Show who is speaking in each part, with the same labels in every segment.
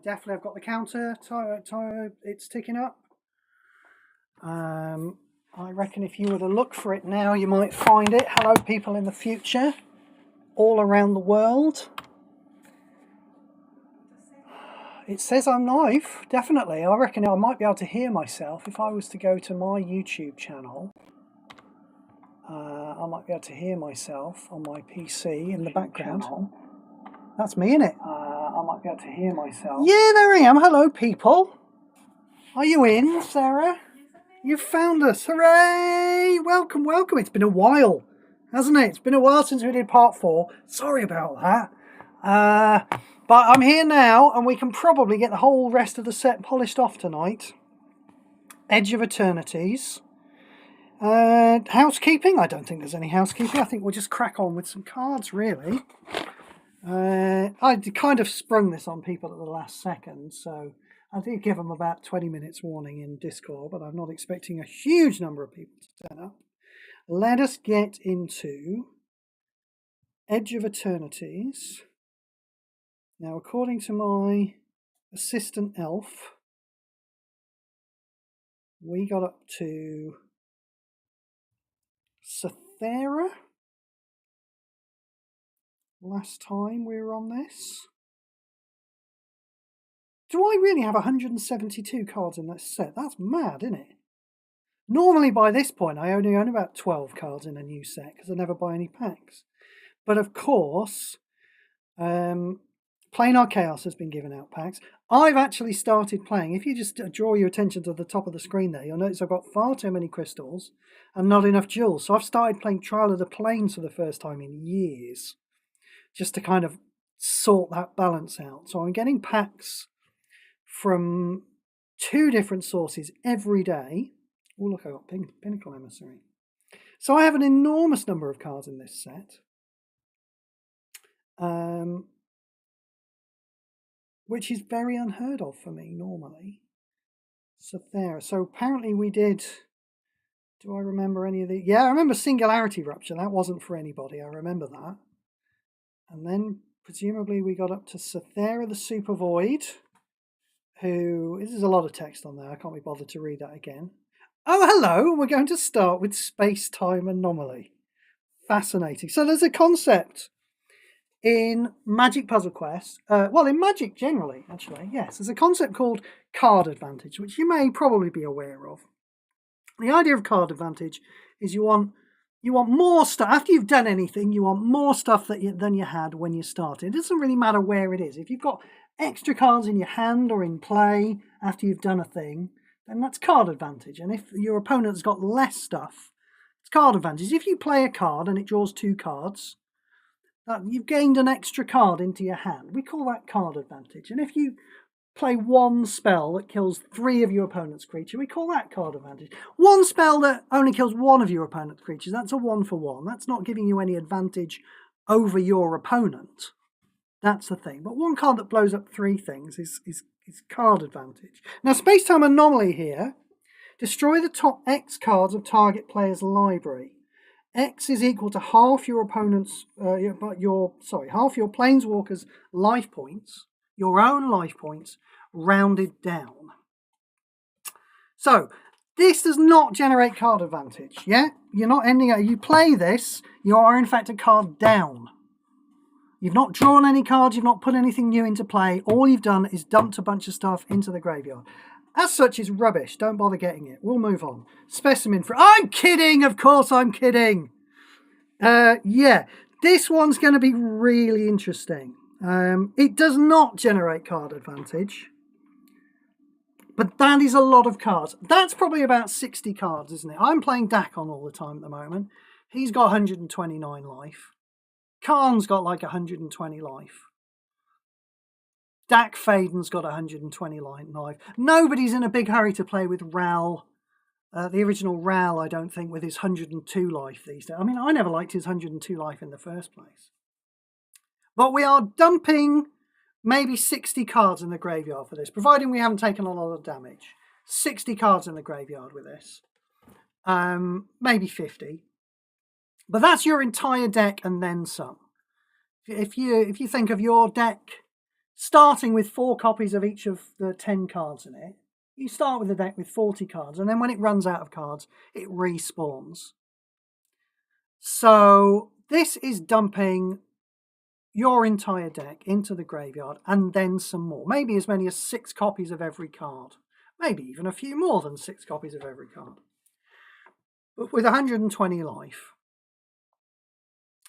Speaker 1: definitely I've got the counter. It's ticking up. I reckon if you were to look for it now, you might find it. Hello, people in the future, all around the world. It says I'm live, definitely. I reckon I might be able to hear myself if I was to go to my YouTube channel. I might be able to hear myself on my PC in the background. That's me, innit? I might be able to hear myself. Yeah, there I am. Hello, people. Are you in, Sarah? You found us. Hooray! Welcome, welcome. It's been a while, hasn't it? It's been a while since we did part 4. Sorry about that. But I'm here now, and we can probably get the whole rest of the set polished off tonight. Edge of Eternities. Housekeeping? I don't think there's any housekeeping. I think we'll just crack on with some cards, really. I kind of sprung this on people at the last second, so I did give them about 20 minutes warning in Discord, but I'm not expecting a huge number of people to turn up. Let us get into Edge of Eternities. Now, according to my assistant elf, we got up to Sathera last time we were on this. Do I really have 172 cards in this set? That's mad, isn't it? Normally by this point I only own about 12 cards in a new set because I never buy any packs. But of course, Planar Chaos has been giving out packs. I've actually started playing. If you just draw your attention to the top of the screen there, you'll notice I've got far too many crystals and not enough jewels. So I've started playing Trial of the Plains for the first time in years, just to kind of sort that balance out. So I'm getting packs from 2 different sources every day. Oh, look, I've got Pinnacle Emissary. So I have an enormous number of cards in this set. Which is very unheard of for me normally. Sathera. So apparently we did... Do I remember any of the... Yeah, I remember Singularity Rupture. That wasn't for anybody. I remember that. And then presumably we got up to Sathera the Super Void, who... This is a lot of text on there. I can't be bothered to read that again. Oh, hello. We're going to start with Space-Time Anomaly. Fascinating. So there's a concept in Magic Puzzle Quest, well, in Magic generally, actually, yes, there's a concept called card advantage, which you may probably be aware of. The idea of card advantage is you want more stuff. After you've done anything, you want more stuff than you had when you started. It doesn't really matter where it is. If you've got extra cards in your hand or in play after you've done a thing, then that's card advantage. And if your opponent's got less stuff, it's card advantage. If you play a card and it draws 2 cards, you've gained an extra card into your hand. We call that card advantage. And if you play 1 spell that kills 3 of your opponent's creatures, we call that card advantage. 1 spell that only kills 1 of your opponent's creatures, that's a 1-for-1. That's not giving you any advantage over your opponent. That's the thing. But 1 card that blows up 3 things is card advantage. Now, Space-Time Anomaly here. Destroy the top X cards of target player's library. X is equal to half your opponent's, half your planeswalker's life points, your own life points, rounded down. So, this does not generate card advantage, yeah? You're not ending up, you play this, you are in fact a card down. You've not drawn any cards, you've not put anything new into play, all you've done is dumped a bunch of stuff into the graveyard. As such, is rubbish. Don't bother getting it. We'll move on. Specimen for... I'm kidding! Of course I'm kidding! Yeah, this one's going to be really interesting. It does not generate card advantage. But that is a lot of cards. That's probably about 60 cards, isn't it? I'm playing Dakon all the time at the moment. He's got 129 life. Khan's got like 120 life. Dak Faden's got 120 life. Nobody's in a big hurry to play with Ral. The original Ral, I don't think, with his 102 life these days. I mean, I never liked his 102 life in the first place. But we are dumping maybe 60 cards in the graveyard for this, providing we haven't taken a lot of damage. 60 cards in the graveyard with this. Maybe 50. But that's your entire deck and then some. If you think of your deck starting with 4 copies of each of the 10 cards in it. You start with a deck with 40 cards, and then when it runs out of cards, it respawns. So this is dumping your entire deck into the graveyard and then some more. Maybe as many as 6 copies of every card. Maybe even a few more than 6 copies of every card. But with 120 life,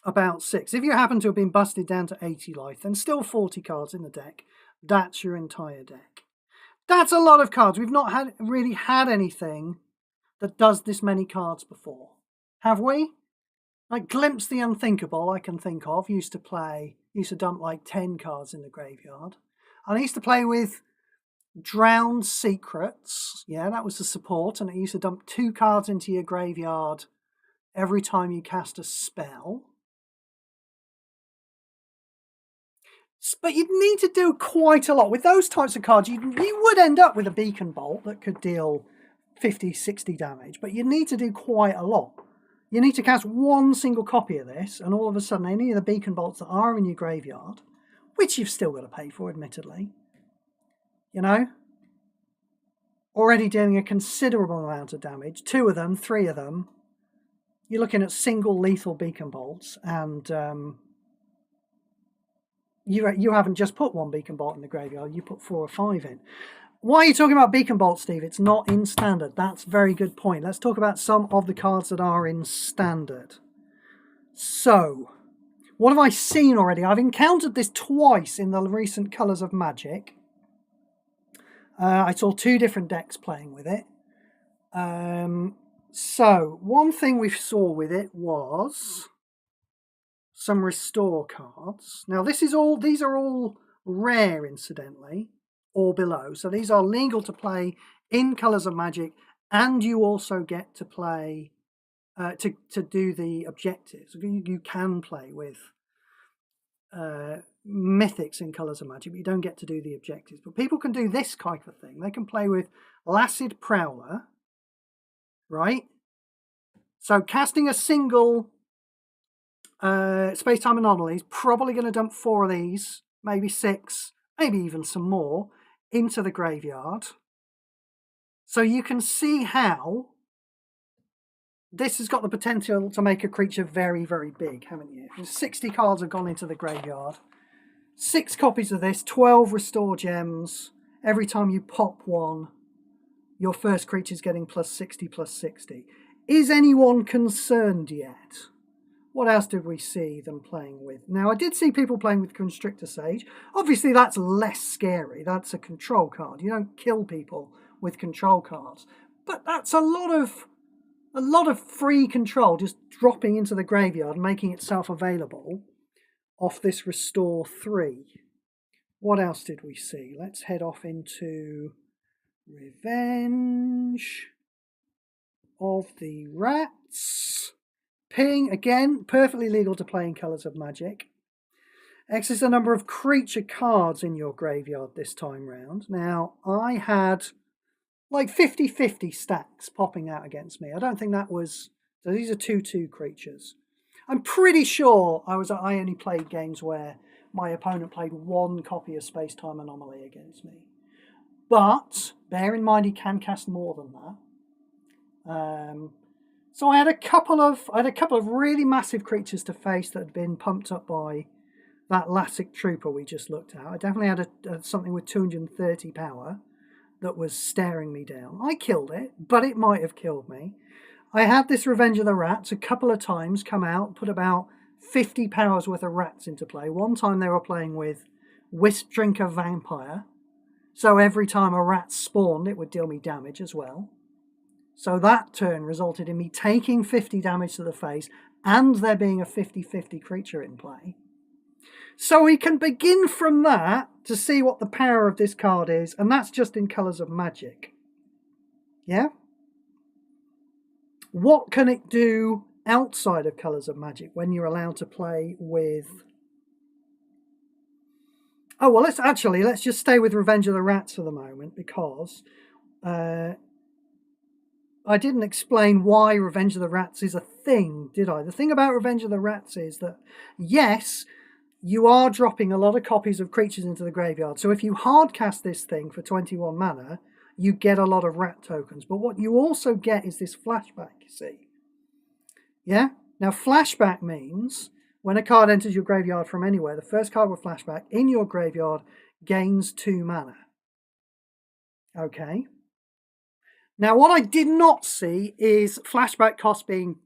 Speaker 1: about 6. If you happen to have been busted down to 80 life, then still 40 cards in the deck. That's your entire deck. That's a lot of cards. We've not really had anything that does this many cards before. Have we? Like Glimpse the Unthinkable, I can think of, used to dump like 10 cards in the graveyard. And I used to play with Drowned Secrets. Yeah, that was the support, and it used to dump 2 cards into your graveyard every time you cast a spell. But you'd need to do quite a lot. With those types of cards, you would end up with a Beacon Bolt that could deal 50, 60 damage, but you need to do quite a lot. You need to cast 1 single copy of this, and all of a sudden any of the Beacon Bolts that are in your graveyard, which you've still got to pay for, admittedly, you know, already doing a considerable amount of damage. 2 of them, 3 of them, you're looking at single lethal Beacon Bolts, and you haven't just put 1 Beacon Bolt in the graveyard, you put 4 or 5 in. Why are you talking about Beacon Bolt, Steve? It's not in Standard. That's a very good point. Let's talk about some of the cards that are in Standard. So, what have I seen already? I've encountered this twice in the recent Colours of Magic. I saw 2 different decks playing with it. So, one thing we saw with it was some Restore cards. Now, these are all rare, incidentally, or below. So these are legal to play in Colours of Magic, and you also get to play to do the objectives. You can play with mythics in Colours of Magic, but you don't get to do the objectives. But people can do this type of thing. They can play with Lacid Prowler, right? So casting a single Space-Time Anomaly is probably going to dump 4 of these, maybe 6, maybe even some more, into the graveyard. So you can see how this has got the potential to make a creature very, very big, haven't you? 60 cards have gone into the graveyard. 6 copies of this, 12 Restore Gems. Every time you pop 1, your first creature's getting +60/+60. Is anyone concerned yet? What else did we see them playing with? Now, I did see people playing with Constrictor Sage. Obviously, that's less scary. That's a control card. You don't kill people with control cards. But that's a lot of free control just dropping into the graveyard and making itself available off this Restore 3. What else did we see? Let's head off into Revenge of the Rats. Ping, again, perfectly legal to play in Colours of Magic. X is the number of creature cards in your graveyard this time round. Now, I had like 50-50 stacks popping out against me. I don't think that was... So these are 2/2 creatures. I'm pretty sure I only played games where my opponent played 1 copy of Space-Time Anomaly against me. But, bear in mind he can cast more than that. So I had a couple of really massive creatures to face that had been pumped up by that Lassic Trooper we just looked at. I definitely had something with 230 power that was staring me down. I killed it, but it might have killed me. I had this Revenge of the Rats a couple of times come out, put about 50 powers worth of rats into play. One time they were playing with Wisp Drinker Vampire, so every time a rat spawned it would deal me damage as well. So that turn resulted in me taking 50 damage to the face and there being a 50-50 creature in play. So we can begin from that to see what the power of this card is, and that's just in Colours of Magic. Yeah? What can it do outside of Colours of Magic when you're allowed to play with... Oh, well, let's just stay with Revenge of the Rats for the moment, because... I didn't explain why Revenge of the Rats is a thing, did I? The thing about Revenge of the Rats is that, yes, you are dropping a lot of copies of creatures into the graveyard. So if you hard cast this thing for 21 mana, you get a lot of rat tokens. But what you also get is this flashback, you see. Yeah? Now, flashback means when a card enters your graveyard from anywhere, the first card with flashback in your graveyard gains 2 mana. Okay. Now, what I did not see is flashback cost being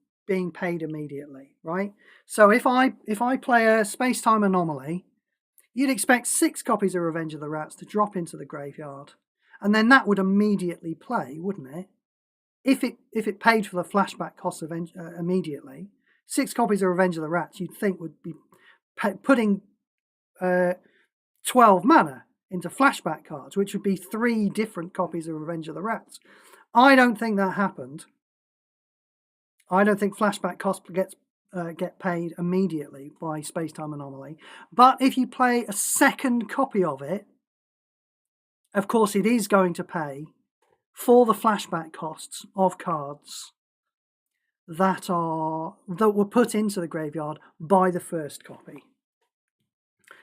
Speaker 1: paid immediately, right? So if I play a space-time anomaly, you'd expect 6 copies of Revenge of the Rats to drop into the graveyard, and then that would immediately play, wouldn't it? If it paid for the flashback cost immediately, 6 copies of Revenge of the Rats you'd think would be putting 12 mana into flashback cards, which would be 3 different copies of Revenge of the Rats. I don't think that happened. I don't think flashback costs get paid immediately by Space-Time Anomaly. But if you play a second copy of it, of course it is going to pay for the flashback costs of cards that were put into the graveyard by the first copy.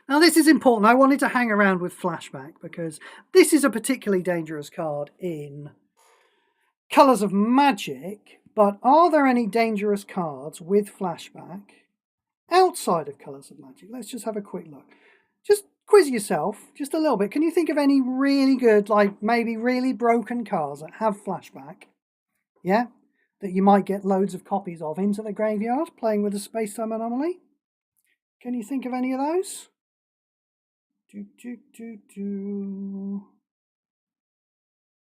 Speaker 1: Now this is important. I wanted to hang around with flashback because this is a particularly dangerous card in Colours of Magic, but are there any dangerous cards with flashback outside of Colours of Magic? Let's just have a quick look. Just quiz yourself just a little bit. Can you think of any really good, like maybe really broken cards that have flashback? Yeah? That you might get loads of copies of into the graveyard playing with a Space-Time Anomaly? Can you think of any of those?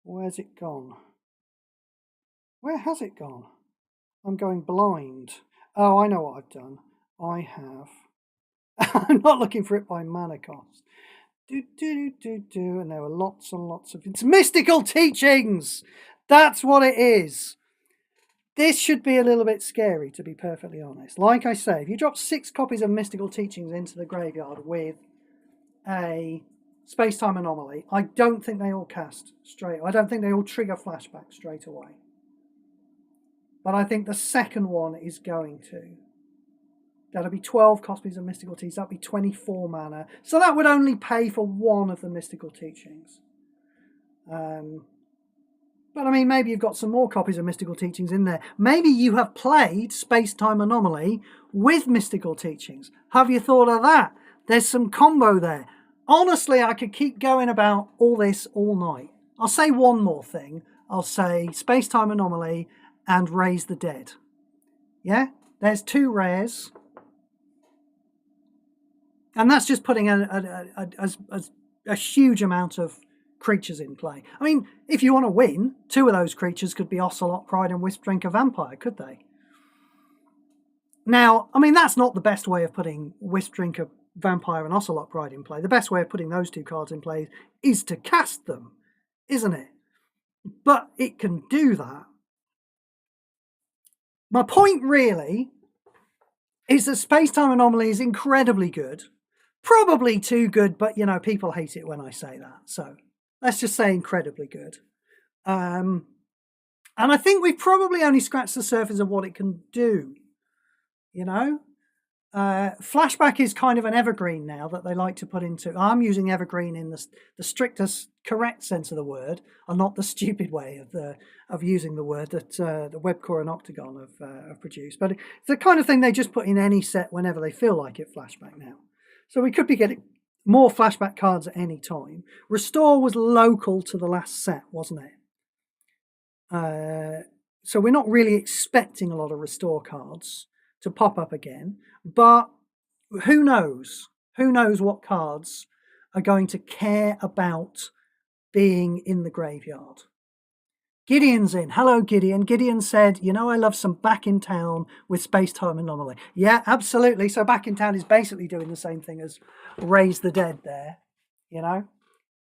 Speaker 1: Where's it gone? Where has it gone? I'm going blind. Oh, I know what I've done. I have. I'm not looking for it by mana cost. And there were lots and lots of... It's Mystical Teachings! That's what it is. This should be a little bit scary, to be perfectly honest. Like I say, if you drop 6 copies of Mystical Teachings into the graveyard with a Space-Time Anomaly, I don't think they all cast straight. I don't think they all trigger flashback straight away. But I think the second one is going to. That'll be 12 copies of Mystical Teachings. That'll be 24 mana. So that would only pay for one of the Mystical Teachings. But I mean, maybe you've got some more copies of Mystical Teachings in there. Maybe you have played Space-Time Anomaly with Mystical Teachings. Have you thought of that? There's some combo there. Honestly, I could keep going about all this all night. I'll say one more thing. I'll say Space-Time Anomaly and Raise the Dead. Yeah? There's 2 rares. And that's just putting a huge amount of creatures in play. I mean, if you want to win, 2 of those creatures could be Ocelot, Pride and Wisp-Drinker Vampire, could they? Now, I mean, that's not the best way of putting Wisp-Drinker Vampire and Ocelot Pride in play. The best way of putting those 2 cards in play is to cast them, isn't it? But it can do that. My point really is that Space-Time Anomaly is incredibly good. Probably too good, but you know, people hate it when I say that. So let's just say incredibly good. And I think we've probably only scratched the surface of what it can do. You know? Flashback is kind of an evergreen now that they like to put into... I'm using evergreen in the strictest correct sense of the word, and not the stupid way of using the word that the Webcore and Octagon have produced. But it's the kind of thing they just put in any set whenever they feel like it, flashback now. So we could be getting more flashback cards at any time. Restore was local to the last set, wasn't it? So we're not really expecting a lot of Restore cards to pop up again, but who knows? Who knows what cards are going to care about being in the graveyard? Gideon's in. Hello, Gideon. Gideon said, you know, I love some Back in Town with Space-Time Anomaly. Yeah, absolutely. So Back in Town is basically doing the same thing as Raise the Dead there, you know.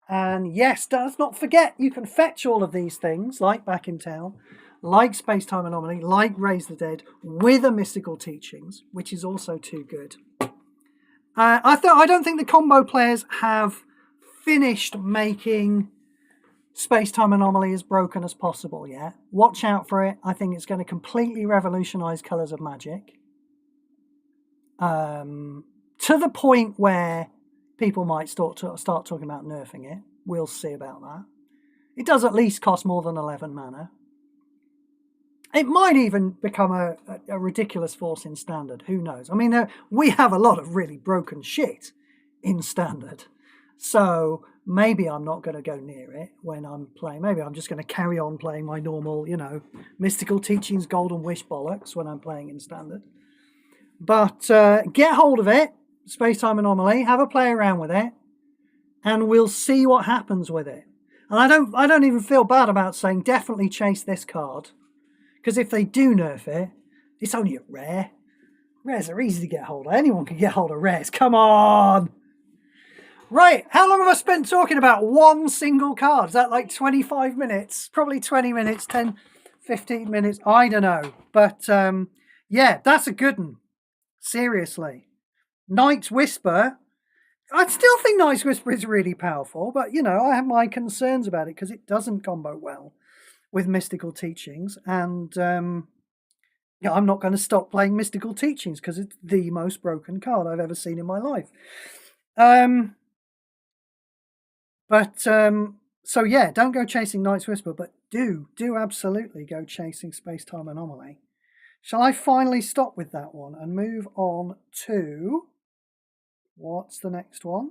Speaker 1: And yes, let's not forget, you can fetch all of these things like Back in Town, like Space-Time Anomaly, like Raise the Dead, with a Mystical Teachings, which is also too good. I don't think the combo players have finished making Space-Time Anomaly as broken as possible yet. Watch out for it. I think it's going to completely revolutionise Colours of Magic. to the point where people might start talking about nerfing it. We'll see about that. It does at least cost more than 11 mana. It might even become a ridiculous force in Standard. Who knows? I mean, we have a lot of really broken shit in Standard. So maybe I'm not going to go near it when I'm playing. Maybe I'm just going to carry on playing my normal, Mystical Teachings, Golden Wish bollocks when I'm playing in Standard. But get hold of it, Space-Time Anomaly, have a play around with it, and we'll see what happens with it. And I don't even feel bad about saying definitely chase this card. Because if they do nerf it, it's only a rare. Rares are easy to get hold of. Anyone can get hold of rares. Come on! Right, how long have I spent talking about one single card? Is that like 25 minutes? Probably 20 minutes, 10, 15 minutes. I don't know. But yeah, that's a good one. Seriously. Night's Whisper. I still think Night's Whisper is really powerful. But, I have my concerns about it because it doesn't combo well with Mystical Teachings, and I'm not going to stop playing Mystical Teachings because it's the most broken card I've ever seen in my life. So yeah, don't go chasing Night's Whisper, but do absolutely go chasing Space-Time Anomaly. Shall I finally stop with that one and move on to what's the next one?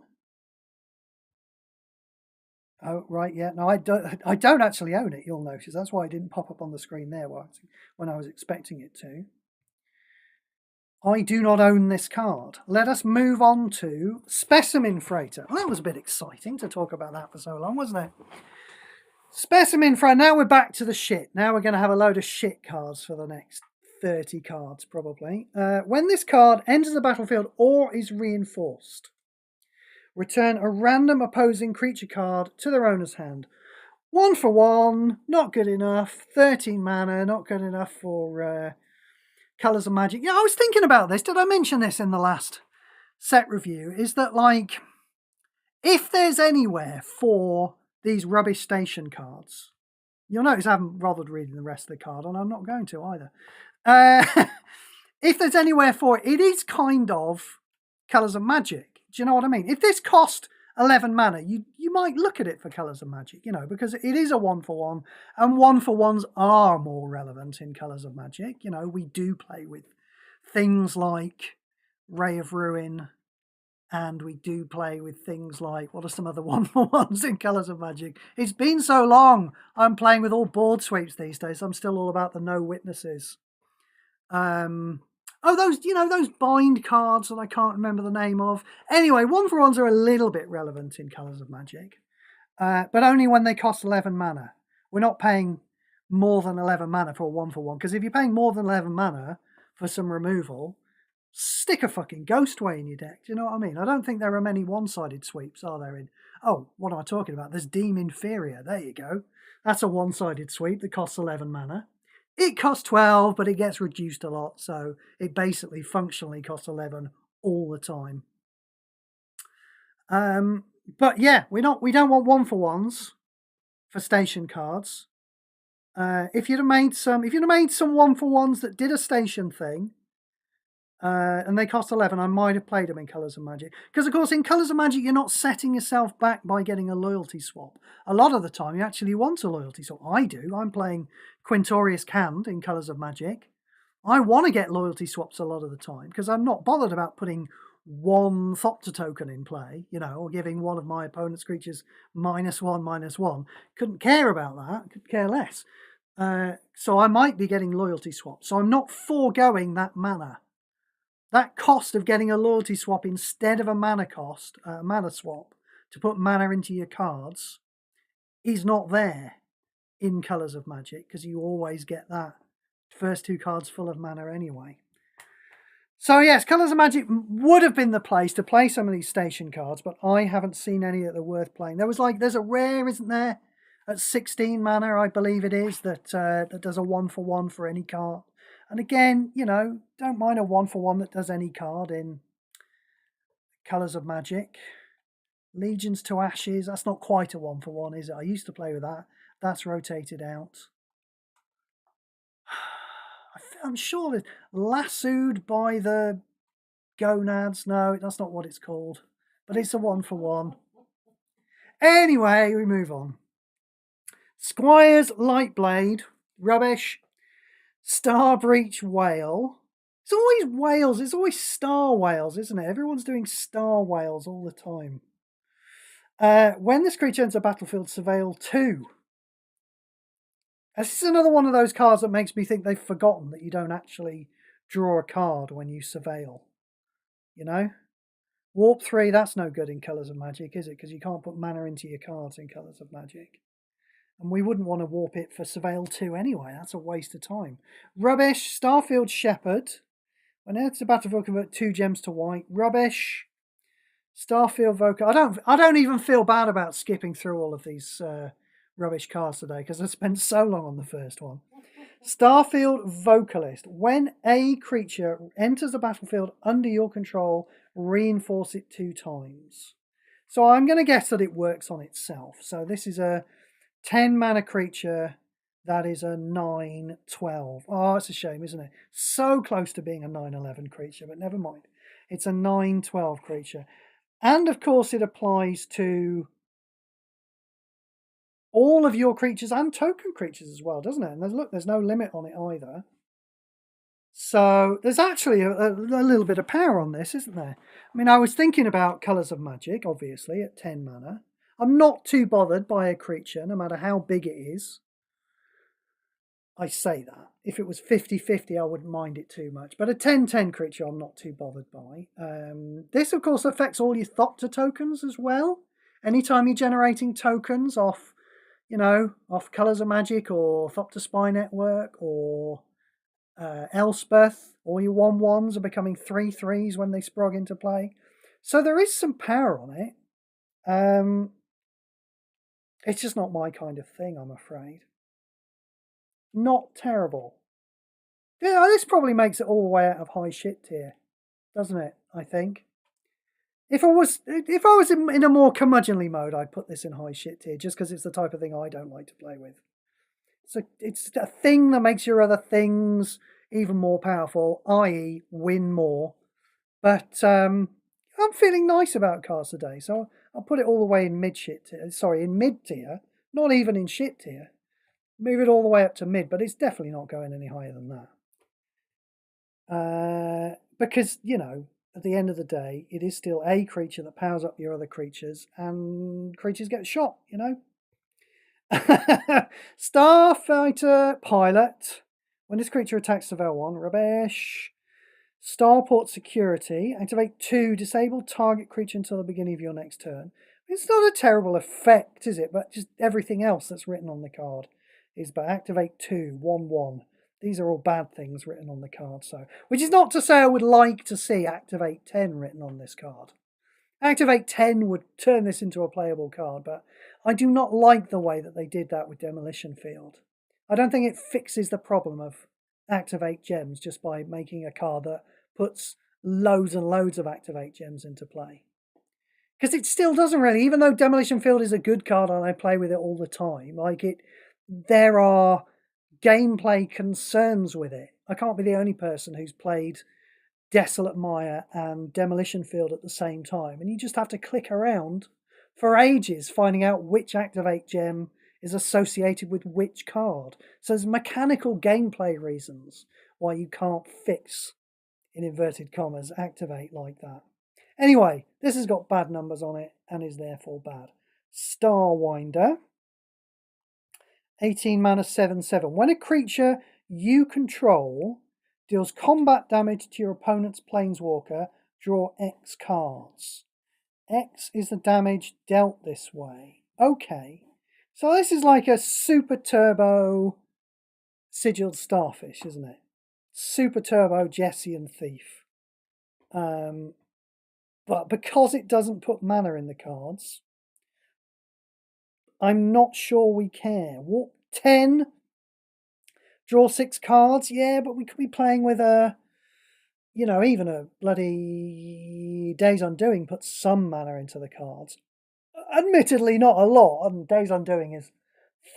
Speaker 1: Oh, right, yeah. No, I don't actually own it, you'll notice. That's why it didn't pop up on the screen there when I was expecting it to. I do not own this card. Let us move on to Specimen Freighter. Well, that was a bit exciting to talk about that for so long, wasn't it? Specimen Freighter. Now we're back to the shit. Now we're going to have a load of shit cards for the next 30 cards, probably. When this card enters the battlefield or is reinforced, return a random opposing creature card to their owner's hand. 1 for 1, not good enough. 13 mana, not good enough for Colours of Magic. Yeah, I was thinking about this. Did I mention this in the last set review? Is that, like, if there's anywhere for these rubbish station cards, you'll notice I haven't bothered reading the rest of the card, and I'm not going to either. If there's anywhere for it, it is kind of Colours of Magic. Do you know what I mean? If this cost 11 mana, you might look at it for Colours of Magic, because it is a 1 for 1, and 1 for 1s are more relevant in Colours of Magic. We do play with things like Ray of Ruin, and we do play with things like, what are some other 1 for 1s in Colours of Magic? It's been so long. I'm playing with all board sweeps these days. I'm still all about the no witnesses. Oh, those bind cards that I can't remember the name of. Anyway, 1 for 1s are a little bit relevant in Colours of Magic, but only when they cost 11 mana. We're not paying more than 11 mana for a 1 for 1, because if you're paying more than 11 mana for some removal, stick a fucking Ghostway in your deck. Do you know what I mean? I don't think there are many one-sided sweeps, are there? Oh, what am I talking about? There's Deem Inferior. There you go. That's a one-sided sweep that costs 11 mana. It costs 12, but it gets reduced a lot, so it basically functionally costs 11 all the time. But yeah, we don't want 1 for 1s for station cards. If you'd have made some 1 for 1s that did a station thing, and they cost 11, I might have played them in Colours of Magic. Because, of course, in Colours of Magic, you're not setting yourself back by getting a loyalty swap. A lot of the time, you actually want a loyalty swap. I do. I'm playing Quintorius Cand in Colours of Magic. I want to get loyalty swaps a lot of the time, because I'm not bothered about putting 1 Thopter token in play, or giving one of my opponent's creatures -1/-1. Couldn't care about that. Could care less. So I might be getting loyalty swaps. So I'm not foregoing that mana. That cost of getting a loyalty swap instead of a mana swap to put mana into your cards is not there in Colours of Magic, because you always get that first 2 cards full of mana anyway. So yes, Colours of Magic would have been the place to play some of these station cards, but I haven't seen any that are worth playing. There's a rare, isn't there, at 16 mana, I believe it is, that does a 1 for 1 for any card. And again, don't mind a 1 for 1 that does any card in Colours of Magic. Legions to Ashes, that's not quite a 1 for 1, is it? I used to play with that. That's rotated out. I'm sure that Lassoed by the Gonads. No, that's not what it's called. But it's a 1-for-1. Anyway, we move on. Squire's Lightblade. Rubbish. Starbreach Whale. It's always whales. It's always star whales, isn't it? Everyone's doing star whales all the time. When this creature enters a battlefield, surveil 2. This is another one of those cards that makes me think they've forgotten that you don't actually draw a card when you surveil. You know? Warp 3, that's no good in Colours of Magic, is it? Because you can't put mana into your cards in Colours of Magic. And we wouldn't want to warp it for Surveil 2 anyway. That's a waste of time. Rubbish. Starfield Shepherd. When it enters the battlefield, convert 2 gems to white. Rubbish. Starfield Vocal. I don't even feel bad about skipping through all of these rubbish cards today because I spent so long on the first one. Starfield Vocalist. When a creature enters the battlefield under your control, reinforce it 2 times. So I'm going to guess that it works on itself. So this is a 10 mana creature that is a 9/12. Oh, it's a shame, isn't it? So close to being a 9/11 creature, but never mind. It's a 9/12 creature. And of course it applies to all of your creatures and token creatures as well, doesn't it? And there's no limit on it either. So there's actually a little bit of power on this, isn't there? I mean, I was thinking about Colours of Magic, obviously, at 10 mana. I'm not too bothered by a creature, no matter how big it is. I say that. If it was 50-50, I wouldn't mind it too much. But a 10/10 creature, I'm not too bothered by. This, of course, affects all your Thopter tokens as well. Anytime you're generating tokens off, off Colours of Magic or Thopter Spy Network or Elspeth, all your 1/1s are becoming 3/3s when they sprog into play. So there is some power on it. It's just not my kind of thing, I'm afraid. Not terrible. Yeah, this probably makes it all the way out of high shit tier, doesn't it? I think. If I was in a more curmudgeonly mode, I'd put this in high shit tier just because it's the type of thing I don't like to play with. So it's a thing that makes your other things even more powerful, i.e. win more. But I'm feeling nice about cards today, so I'll put it all the way in mid tier, not even in shit tier. Move it all the way up to mid, but it's definitely not going any higher than that. Because, at the end of the day, it is still a creature that powers up your other creatures, and creatures get shot, Starfighter Pilot. When this creature attacks Surveil 1, rubbish. Starport Security. Activate 2. Disable target creature until the beginning of your next turn. It's not a terrible effect, is it? But just everything else that's written on the card is but activate 2, 1/1. These are all bad things written on the card. So, which is not to say I would like to see activate 10 written on this card. Activate 10 would turn this into a playable card, but I do not like the way that they did that with Demolition Field. I don't think it fixes the problem of activate gems just by making a card that puts loads and loads of activate gems into play. Because it still doesn't really, even though Demolition Field is a good card and I play with it all the time, there are gameplay concerns with it. I can't be the only person who's played Desolate Mire and Demolition Field at the same time, and you just have to click around for ages finding out which activate gem is associated with which card. So there's mechanical gameplay reasons why you can't fix, in inverted commas, activate like that. Anyway, this has got bad numbers on it and is therefore bad. Starwinder. 18 mana 7/7. When a creature you control deals combat damage to your opponent's planeswalker, draw X cards. X is the damage dealt this way. Okay. So this is like a super turbo sigilled starfish, isn't it? Super turbo Jessian thief. But because it doesn't put mana in the cards, I'm not sure we care. Warp 10, draw 6 cards. Yeah, but we could be playing with even a bloody Days Undoing puts some mana into the cards. Admittedly, not a lot, and Days Undoing is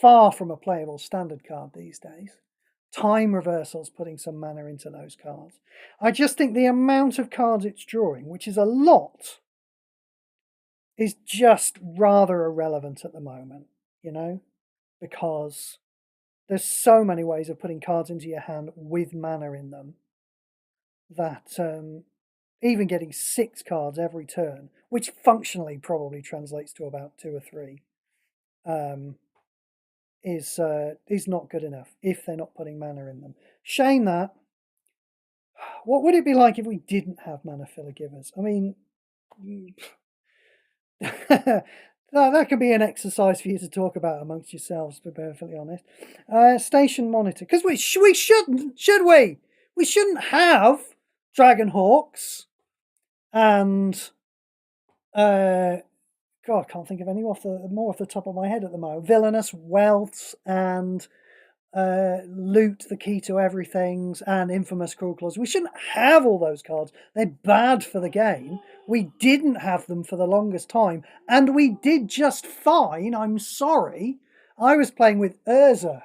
Speaker 1: far from a playable standard card these days. Time Reversal's putting some mana into those cards. I just think the amount of cards it's drawing, which is a lot, is just rather irrelevant at the moment, you know, because there's so many ways of putting cards into your hand with mana in them that even getting 6 cards every turn, which functionally probably translates to about 2 or 3, is not good enough if they're not putting mana in them. Shame that. What would it be like if we didn't have mana filler givers? I mean, that could be an exercise for you to talk about amongst yourselves, to be perfectly honest. Station monitor, because we shouldn't, should we? We shouldn't have Dragonhawks and God, I can't think of any more off the top of my head at the moment. Villainous Wealths and Loot, the Key to Everything's, and Infamous Cruel Claws. We shouldn't have all those cards. They're bad for the game. We didn't have them for the longest time, and we did just fine. I'm sorry. I was playing with Urza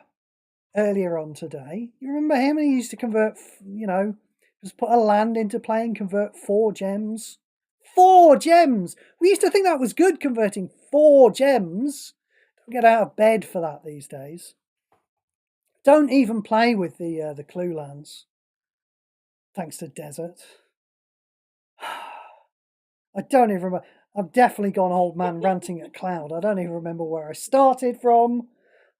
Speaker 1: earlier on today. You remember him? He used to convert, you know, just put a land into play and convert 4 gems. 4 gems! We used to think that was good, converting 4 gems. Don't get out of bed for that these days. Don't even play with the clue lands. Thanks to Desert. I don't even remember. I've definitely gone old man ranting at Cloud. I don't even remember where I started from.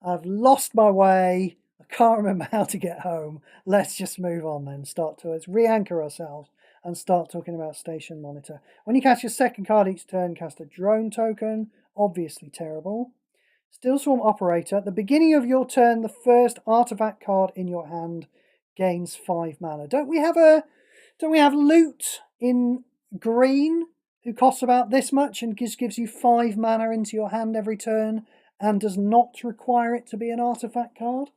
Speaker 1: I've lost my way. I can't remember how to get home. Let's just move on then. Let's re-anchor ourselves and start talking about Station Monitor. When you cast your second card each turn, cast a drone token. Obviously terrible. Steel Swarm Operator. At the beginning of your turn, the first artifact card in your hand gains 5 mana. Don't we have Loot in green who costs about this much and gives you 5 mana into your hand every turn and does not require it to be an artifact card?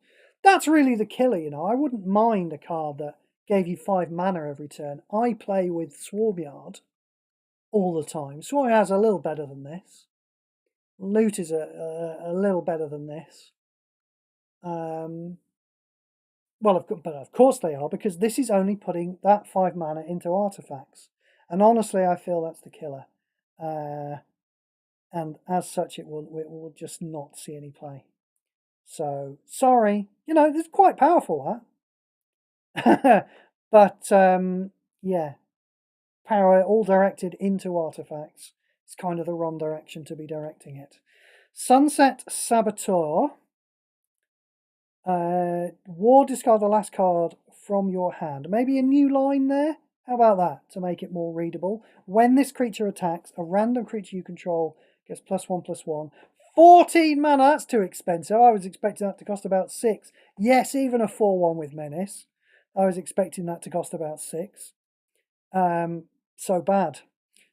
Speaker 1: That's really the killer, you know. I wouldn't mind a card that gave you 5 mana every turn. I play with Swarmyard all the time. Swarmyard's a little better than this. Loot is a little better than this. Well, of course they are, because this is only putting that 5 mana into artifacts. And honestly, I feel that's the killer. And as such, it will just not see any play. So, sorry. You know, it's quite powerful, that. But, yeah. Power all directed into artifacts. It's kind of the wrong direction to be directing it. Sunset Saboteur. War, discard the last card from your hand. Maybe a new line there? How about that, to make it more readable? When this creature attacks, a random creature you control gets +1/+1. 14 mana! That's too expensive. I was expecting that to cost about 6. Yes, even a 4/1 with Menace. I was expecting that to cost about 6. So bad.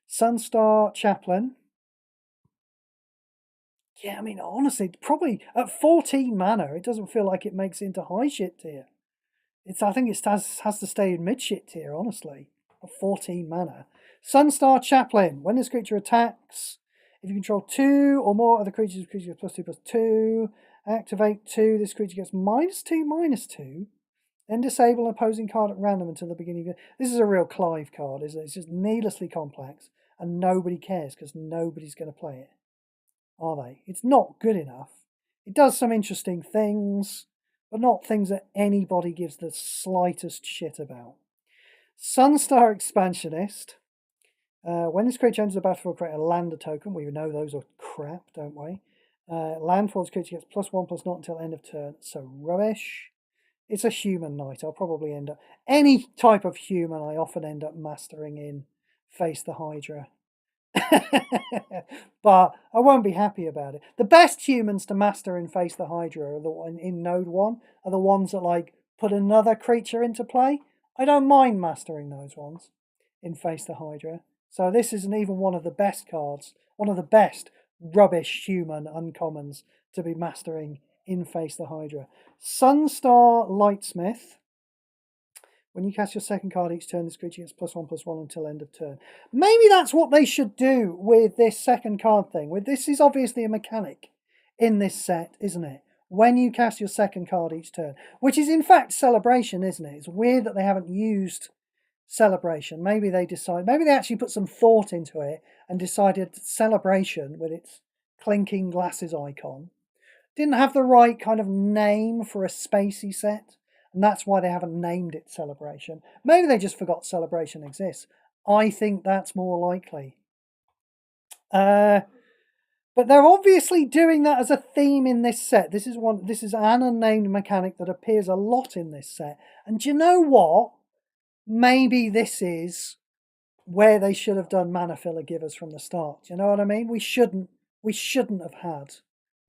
Speaker 1: Sunstar Chaplain. Yeah, I mean, honestly, probably at 14 mana, it doesn't feel like it makes it into high shit tier. I think it has to stay in mid shit tier, honestly, at 14 mana. Sunstar Chaplain. When this creature attacks, if you control 2 or more other creatures, creature gets +2/+2. Activate 2. This creature gets -2/-2. Then disable an opposing card at random until the beginning of it. This is a real Clive card, isn't it? It's just needlessly complex, and nobody cares because nobody's going to play it. Are they? It's not good enough. It does some interesting things, but not things that anybody gives the slightest shit about. Sunstar Expansionist. When this creature enters the battlefield, create a lander token. We know those are crap, don't we? Landfall's creature gets +1/+0 until end of turn. So rubbish. It's a human knight. I'll probably end up... Any type of human I often end up mastering in Face the Hydra. But I won't be happy about it. The best humans to master in Face the Hydra in Node 1 are the ones that like put another creature into play. I don't mind mastering those ones in Face the Hydra. So this isn't even one of the best cards, one of the best rubbish human uncommons to be mastering in Face the Hydra. Sunstar Lightsmith. When you cast your second card each turn, this creature gets +1/+1 until end of turn. Maybe that's what they should do with this second card thing. This is obviously a mechanic in this set, isn't it? when you cast your second card each turn, which is in fact Celebration, isn't it? It's weird that they haven't used Celebration. Maybe they actually put some thought into it and decided Celebration, with its clinking glasses icon, didn't have the right kind of name for a spacey set, and that's why they haven't named it Celebration. Maybe they just forgot Celebration exists. I think that's more likely. But they're obviously doing that as a theme in this set. This is an unnamed mechanic that appears a lot in this set. And do you know what? Maybe this is where they should have done mana filler givers from the start. Do you know what I mean? We shouldn't have had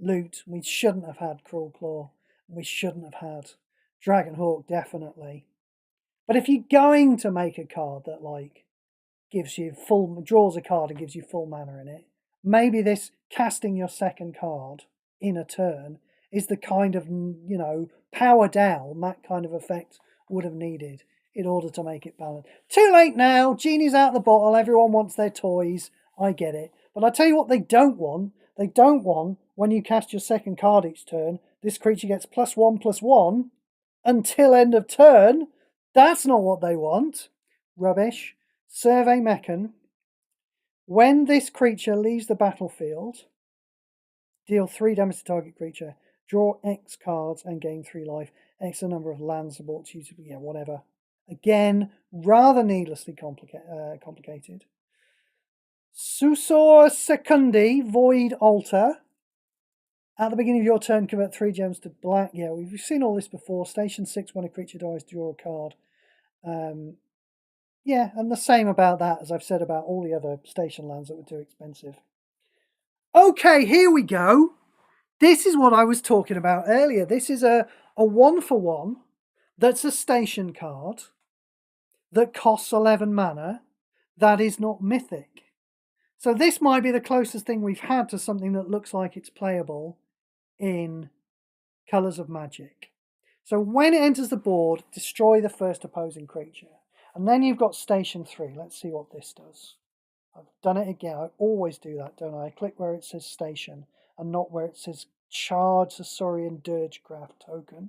Speaker 1: Loot. We shouldn't have had Cruel Claw. We shouldn't have had Dragonhawk, definitely. But if you're going to make a card that gives you draws a card and gives you full mana in it, maybe this casting your second card in a turn is the kind of, power down that kind of effect would have needed in order to make it balanced. Too late now. Genie's out of the bottle. Everyone wants their toys. I get it. But I tell you what they don't want. They don't want, when you cast your second card each turn, this creature gets +1/+1 until end of turn. That's not what they want. Rubbish. Survey Mechan. When this creature leaves the battlefield, deal 3 damage to target creature, draw X cards and gain 3 life. X the number of land supports you to, whatever. Again, rather needlessly complicated. Susor Secundi, Void Altar. At the beginning of your turn, convert 3 gems to black. Yeah, we've seen all this before. Station 6, when a creature dies, draw a card. Yeah, and the same about that as I've said about all the other station lands that were too expensive. Okay, here we go. This is what I was talking about earlier. This is a 1/1 that's a station card that costs 11 mana that is not mythic. So this might be the closest thing we've had to something that looks like it's playable in Colours of Magic. So when it enters the board, destroy the first opposing creature. And then you've got Station 3. Let's see what this does. I've done it again. I always do that, don't I? I click where it says Station and not where it says Charge Saurian Dirgegraph token.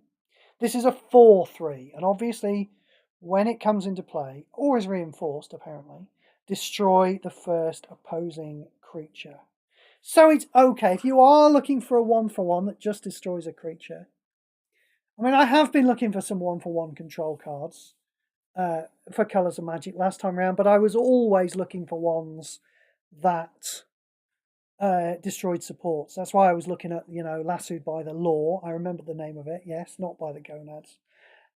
Speaker 1: This is a 4/3. And obviously, when it comes into play, or is reinforced apparently, destroy the first opposing creature. So it's okay. If you are looking for a 1/1 that just destroys a creature. I mean, I have been looking for some 1/1 control cards for Colours of Magic last time around, but I was always looking for ones that destroyed supports. That's why I was looking at, Lassoed by the Law. I remember the name of it, yes, not by the Gonads.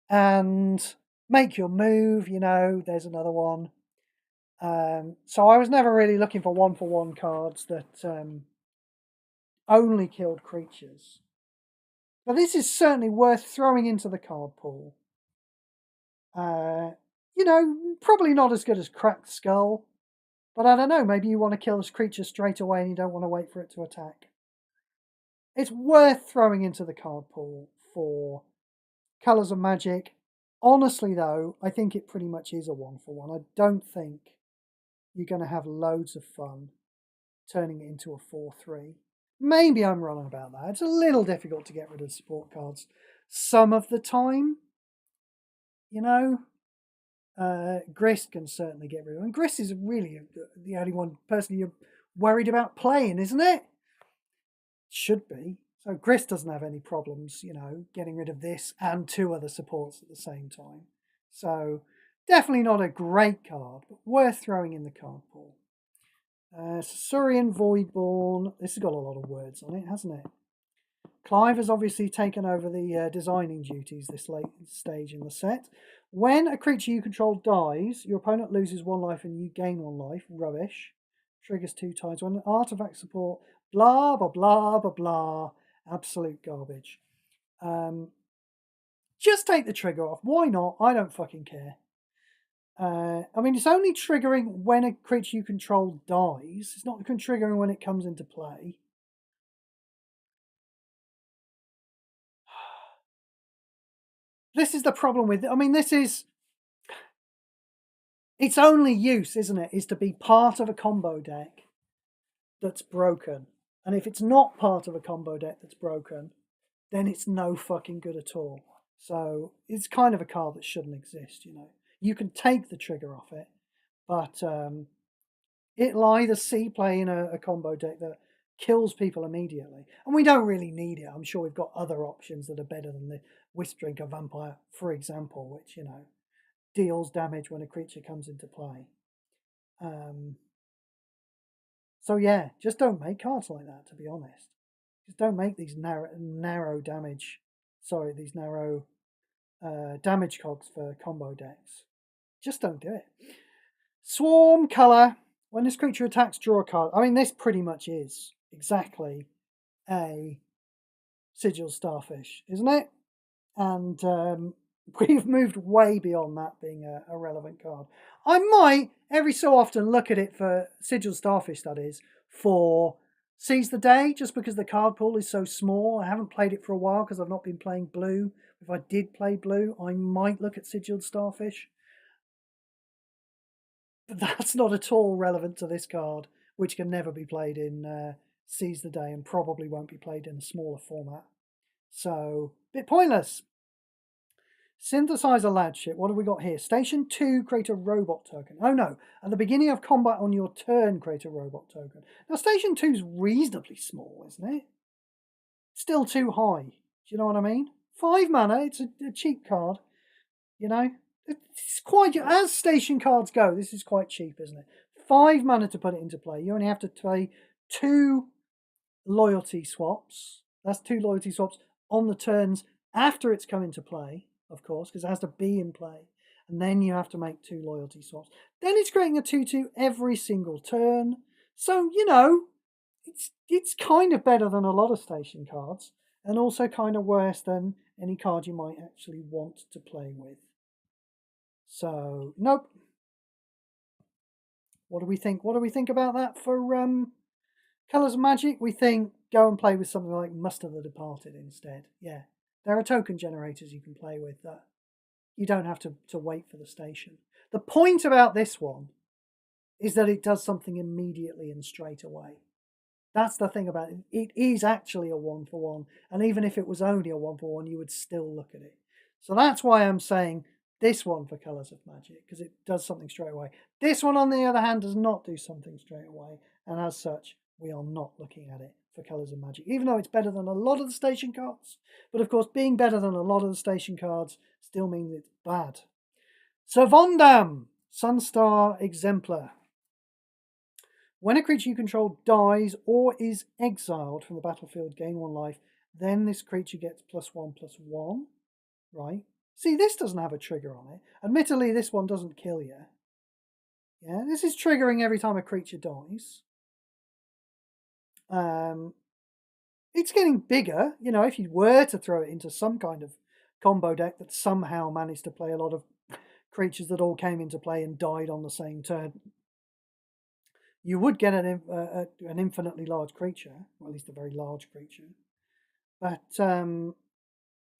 Speaker 1: And Make Your Move, there's another one. So I was never really looking for 1/1 cards that only killed creatures. But this is certainly worth throwing into the card pool. Probably not as good as Cracked Skull, but I don't know, maybe you want to kill this creature straight away and you don't want to wait for it to attack. It's worth throwing into the card pool for Colours of Magic. Honestly, though, I think it pretty much is a 1/1. I don't think you're going to have loads of fun turning it into a 4/3. Maybe I'm wrong about that. It's a little difficult to get rid of support cards some of the time. Grist can certainly get rid of them. Grist is really the only one person you're worried about playing, isn't it? Should be. So Grist doesn't have any problems, getting rid of this and 2 other supports at the same time. So definitely not a great card, but worth throwing in the card pool. Saurian Voidborn. This has got a lot of words on it, hasn't it? Clive has obviously taken over the designing duties this late stage in the set. When a creature you control dies, your opponent loses 1 life and you gain 1 life. Rubbish. Triggers 2 times. When an artifact support, blah, blah, blah, blah, blah. Absolute garbage. Just take the trigger off. Why not? I don't fucking care. It's only triggering when a creature you control dies. It's not triggering when it comes into play. This is the problem with it. Its only use, isn't it, is to be part of a combo deck that's broken. And if it's not part of a combo deck that's broken, then it's no fucking good at all. So it's kind of a card that shouldn't exist, you know. You can take the trigger off it, but it'll either see play in a combo deck that kills people immediately, and we don't really need it. I'm sure we've got other options that are better than the Wisp Drinker Vampire, for example, which, you know, deals damage when a creature comes into play. So yeah, just don't make cards like that, to be honest. Just don't make these narrow damage, sorry, these narrow damage cogs for combo decks. Just don't do it. Swarm color. When this creature attacks, draw a card. I mean, this pretty much is exactly a Sigil Starfish, isn't it? And we've moved way beyond that being a relevant card. I might, every so often, look at it for Sigil Starfish, that is, for Seize the Day, just because the card pool is so small. I haven't played it for a while because I've not been playing blue. If I did play blue, I might look at Sigil Starfish. But that's not at all relevant to this card, which can never be played in Seize the Day and probably won't be played in a smaller format. So, bit pointless. Synthesizer Ladship. What have we got here? Station 2, create a robot token. Oh no, at the beginning of combat on your turn, create a robot token. Now, Station 2 is reasonably small, isn't it? Still too high. Do you know what I mean? 5 mana, it's a cheap card. You know? It's quite, as station cards go, this is quite cheap, isn't it? 5 mana to put it into play. You only have to play 2 loyalty swaps. That's 2 loyalty swaps on the turns after it's come into play, of course, because it has to be in play. And then you have to make 2 loyalty swaps. Then it's creating a 2/2 every single turn. So, you know, it's kind of better than a lot of station cards, and also kind of worse than any card you might actually want to play with. So, nope. What do we think? What do we think about that for Colours of Magic? We think go and play with something like Muster the Departed instead. Yeah, there are token generators you can play with that you don't have to wait for the station. The point about this one is that it does something immediately and straight away. That's the thing about it. It is actually a 1-for-1, and even if it was only a 1-for-1, you would still look at it. So that's why I'm saying this one for Colours of Magic, because it does something straight away. This one, on the other hand, does not do something straight away, and as such, we are not looking at it for Colours of Magic, even though it's better than a lot of the station cards. But of course, being better than a lot of the station cards still means it's bad. Savondam, Sunstar Exemplar. When a creature you control dies or is exiled from the battlefield, gain 1 life, then this creature gets +1/+1, right? See, this doesn't have a trigger on it. Admittedly, this one doesn't kill you. Yeah, this is triggering every time a creature dies. It's getting bigger. You know, if you were to throw it into some kind of combo deck that somehow managed to play a lot of creatures that all came into play and died on the same turn, you would get an infinitely large creature, or at least a very large creature. But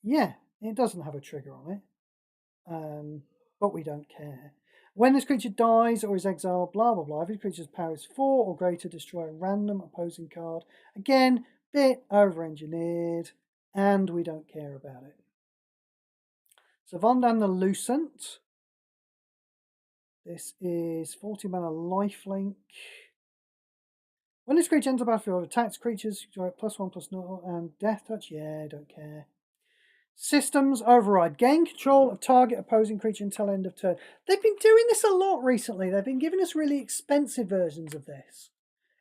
Speaker 1: yeah, it doesn't have a trigger on it. But we don't care. When this creature dies or is exiled, blah blah blah. If this creature's power is 4 or greater, destroy a random opposing card. Again, bit over-engineered, and we don't care about it. Savondam the Lucent. This is 40 mana lifelink. When this creature enters the battlefield, attacks creatures, +1/+0, and death touch. Yeah, don't care. Systems Override. Gain control of target opposing creature until end of turn. They've been doing this a lot recently. They've been giving us really expensive versions of this.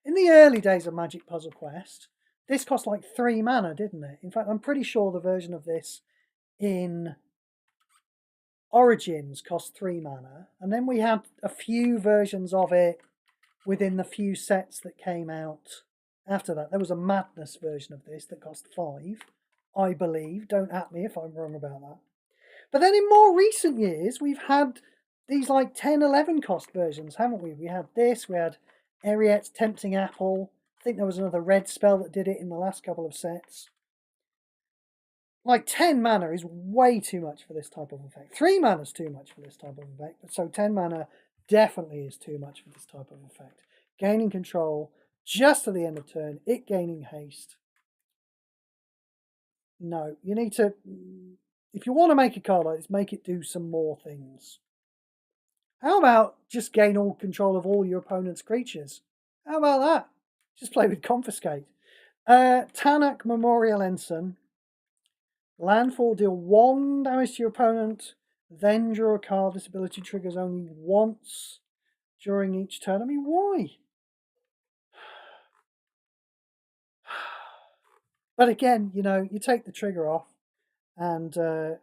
Speaker 1: In the early days of Magic Puzzle Quest, this cost like 3 mana, didn't it? In fact, I'm pretty sure the version of this in Origins cost 3 mana. And then we had a few versions of it within the few sets that came out after that. There was a Madness version of this that cost 5, I believe. Don't at me if I'm wrong about that. But then in more recent years, we've had these like 10, 11 cost versions, haven't we? We had this, we had Ariet's Tempting Apple. I think there was another red spell that did it in the last couple of sets. Like 10 mana is way too much for this type of effect. 3 mana is too much for this type of effect. So 10 mana definitely is too much for this type of effect. Gaining control just to the end of turn, it gaining haste. No, you need to... If you want to make a card like this, make it do some more things. How about just gain all control of all your opponent's creatures? How about that? Just play with Confiscate. Tanakh Memorial Ensign. Landfall, deal 1 damage to your opponent, then draw a card. This ability triggers only once during each turn. I mean, why? But again, you know, you take the trigger off, and the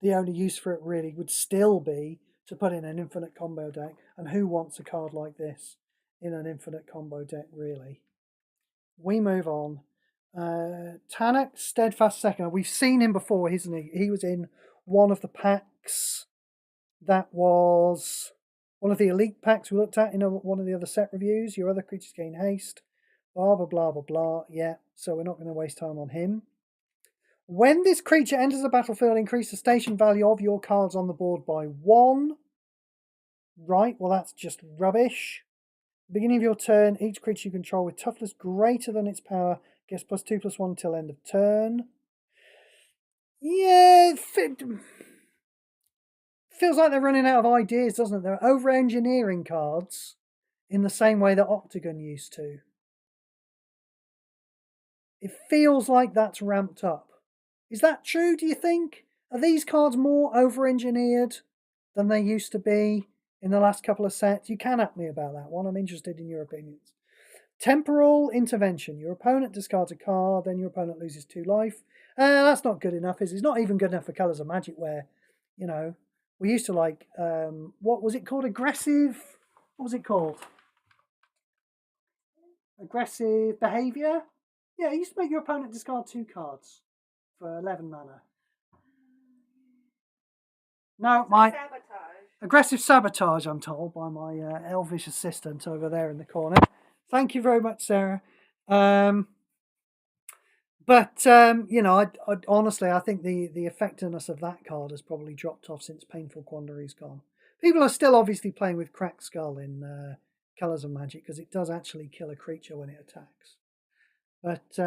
Speaker 1: only use for it really would still be to put in an infinite combo deck. And who wants a card like this in an infinite combo deck, really? We move on. Tanakh, Steadfast Second. We've seen him before, isn't he? He was in one of the packs. That was one of the elite packs we looked at in one of the other set reviews. Your other creatures gain haste. Blah, blah, blah, blah, blah. Yeah, so we're not going to waste time on him. When this creature enters the battlefield, increase the station value of your cards on the board by 1. Right, well that's just rubbish. Beginning of your turn, each creature you control with toughness greater than its power gets +2/+1 until end of turn. Yeah, feels like they're running out of ideas, doesn't it? They're over-engineering cards in the same way that Octagon used to. It feels like that's ramped up. Is that true, do you think? Are these cards more over-engineered than they used to be in the last couple of sets? You can at me about that one. I'm interested in your opinions. Temporal Intervention. Your opponent discards a card, then your opponent loses 2 life. That's not good enough, is it? It's not even good enough for Colours of Magic, where, you know, we used to like, what was it called? Aggressive? What was it called? Aggressive Behaviour? Yeah, it used to make your opponent discard 2 cards for 11 mana. No, my Aggressive Sabotage, I'm told, by my elvish assistant over there in the corner. Thank you very much, Sarah. You know, honestly, I think the effectiveness of that card has probably dropped off since Painful Quandary's gone. People are still obviously playing with Cracked Skull in Colours of Magic, because it does actually kill a creature when it attacks. But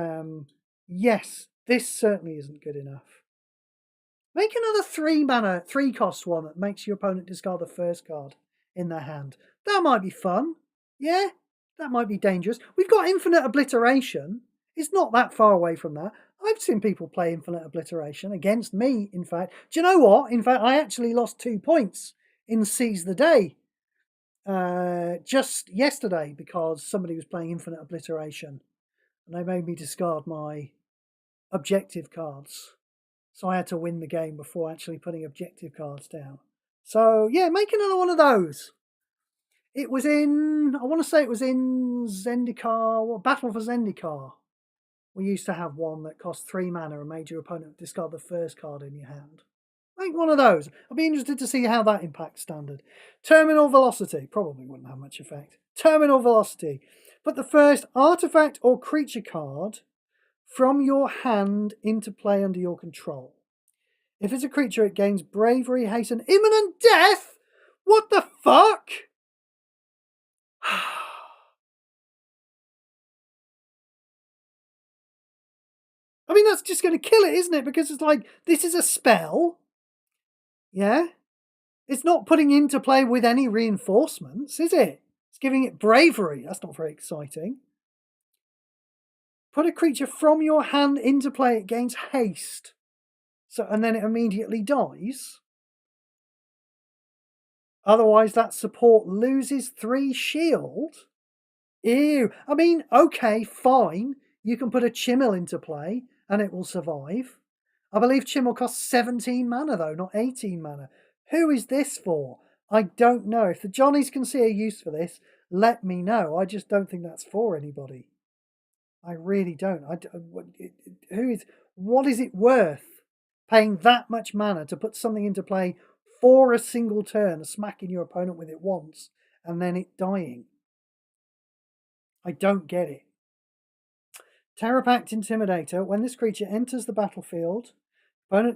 Speaker 1: yes, this certainly isn't good enough. Make another 3 mana, 3 cost one that makes your opponent discard the first card in their hand. That might be fun. Yeah, that might be dangerous. We've got Infinite Obliteration. It's not that far away from that. I've seen people play Infinite Obliteration against me, in fact. Do you know what? In fact, I actually lost 2 points in Seize the Day just yesterday, because somebody was playing Infinite Obliteration and they made me discard my objective cards. So I had to win the game before actually putting objective cards down. So yeah, make another one of those. It was in, I want to say it was in Zendikar, well, Battle for Zendikar. We used to have one that cost 3 mana and made your opponent discard the first card in your hand. Make one of those. I'd be interested to see how that impacts standard. Terminal Velocity. Probably wouldn't have much effect. Terminal Velocity. Put the first artifact or creature card from your hand into play under your control. If it's a creature, it gains Bravery, Haste, and Imminent Death? What the fuck? I mean, that's just going to kill it, isn't it? Because it's like, this is a spell. Yeah? It's not putting into play with any reinforcements, is it? It's giving it Bravery. That's not very exciting. Put a creature from your hand into play, it gains Haste. So, and then it immediately dies. Otherwise, that support loses 3 shield. Ew. I mean, okay, fine. You can put a Chimel into play and it will survive. I believe Chimel costs 17 mana, though, not 18 mana. Who is this for? I don't know. If the Johnnies can see a use for this, let me know. I just don't think that's for anybody. I really don't. What is it worth paying that much mana to put something into play for a single turn, smacking your opponent with it once, and then it dying? I don't get it. Terrapact Intimidator. When this creature enters the battlefield,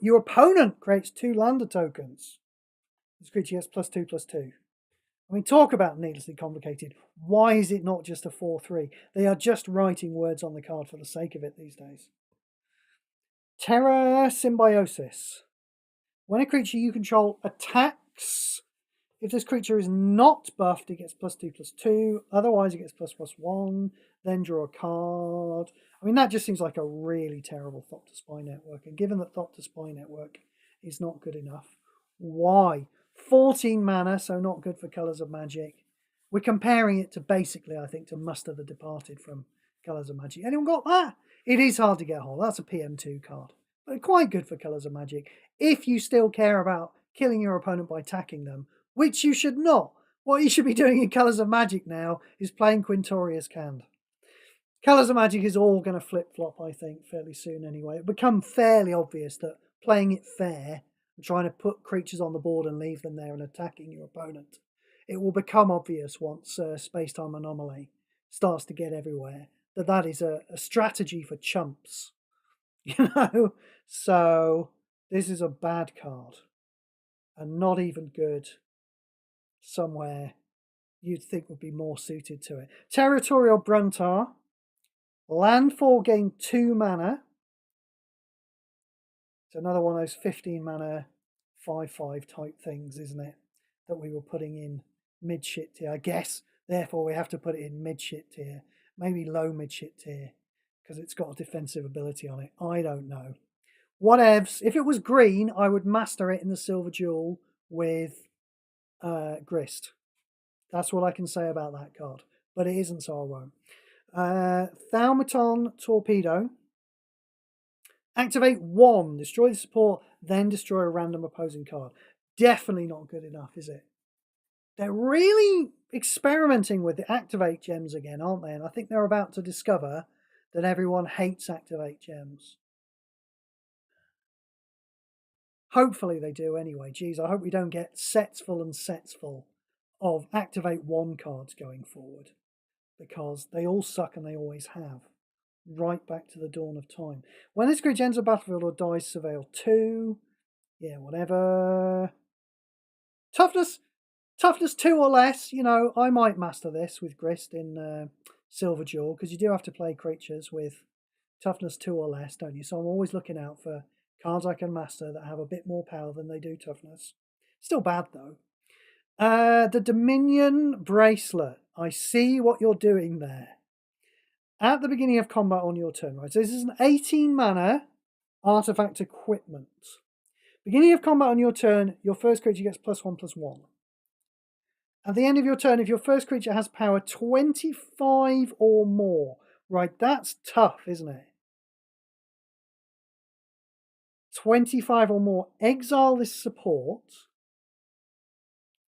Speaker 1: your opponent creates 2 lander tokens. This creature gets +2/+2. I mean, talk about needlessly complicated. Why is it not just a 4/3? They are just writing words on the card for the sake of it these days. Terra Symbiosis. When a creature you control attacks, if this creature is not buffed, it gets +2/+2. Otherwise, it gets ++1. Then draw a card. I mean, that just seems like a really terrible Thought to Spy Network. And given that Thought to Spy Network is not good enough, why? 14 mana, so not good for Colours of Magic. We're comparing it to basically, I think, to Muster the Departed from Colours of Magic. Anyone got that? It is hard to get hold. That's a PM2 card. But quite good for Colours of Magic. If you still care about killing your opponent by attacking them, which you should not. What you should be doing in Colours of Magic now is playing Quintorius Cand. Colours of Magic is all going to flip-flop, I think, fairly soon anyway. It'll become fairly obvious that playing it fair and trying to put creatures on the board and leave them there and attacking your opponent, it will become obvious once Space-Time Anomaly starts to get everywhere that is a strategy for chumps. You know? So, this is a bad card. And not even good somewhere you'd think would be more suited to it. Territorial Bruntar. Landfall, gain 2 mana. It's another one of those 15 mana 5/5 type things, isn't it? That we were putting in mid-shit tier. I guess, therefore, we have to put it in mid-shit tier. Maybe low mid-shit tier. Because it's got a defensive ability on it. I don't know. Whatevs. If it was green, I would master it in the Silver Jewel with Grist. That's what I can say about that card. But it isn't, so I won't. Thaumaton Torpedo. Activate 1. Destroy the support, then destroy a random opposing card. Definitely not good enough, is it? They're really experimenting with the Activate gems again, aren't they? And I think they're about to discover that everyone hates Activate gems. Hopefully they do anyway. Geez, I hope we don't get sets full and sets full of Activate 1 cards going forward. Because they all suck and they always have. Right back to the dawn of time. When this creature enters a battlefield or dies, surveil 2. Yeah, whatever. Toughness 2 or less. You know, I might master this with Grist in Silver Jewel. Because you do have to play creatures with toughness 2 or less, don't you? So I'm always looking out for cards I can master that have a bit more power than they do toughness. Still bad, though. The Dominion Bracelet. I see what you're doing there. At the beginning of combat on your turn, right? So this is an 18 mana artifact equipment. Beginning of combat on your turn, your first creature gets +1/+1. At the end of your turn, if your first creature has power 25 or more, right, that's tough, isn't it? 25 or more. Exile this support.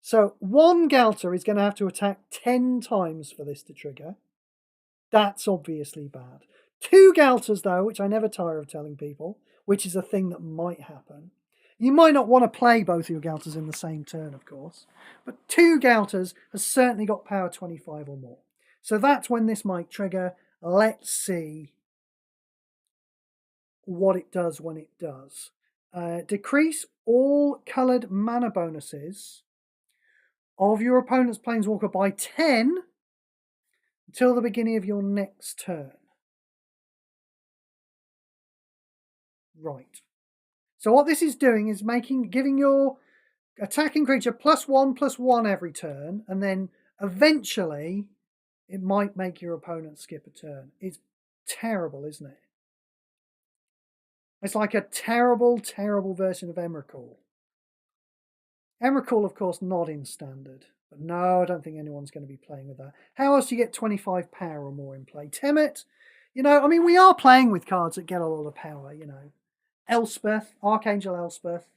Speaker 1: So 1 Galter is going to have to attack 10 times for this to trigger. That's obviously bad. 2 Galters, though, which I never tire of telling people, which is a thing that might happen. You might not want to play both of your Galters in the same turn, of course. But 2 Galters has certainly got power 25 or more. So that's when this might trigger. Let's see what it does when it does. Decrease all coloured mana bonuses of your opponent's Planeswalker by 10 until the beginning of your next turn. Right. So what this is doing is giving your attacking creature +1/+1 every turn, and then eventually it might make your opponent skip a turn. It's terrible, isn't it? It's like a terrible, terrible version of Emrakul. Emrakul, of course, not in standard. But no, I don't think anyone's going to be playing with that. How else do you get 25 power or more in play? Temmet, you know, I mean, we are playing with cards that get a lot of power, you know. Elspeth, Archangel Elspeth,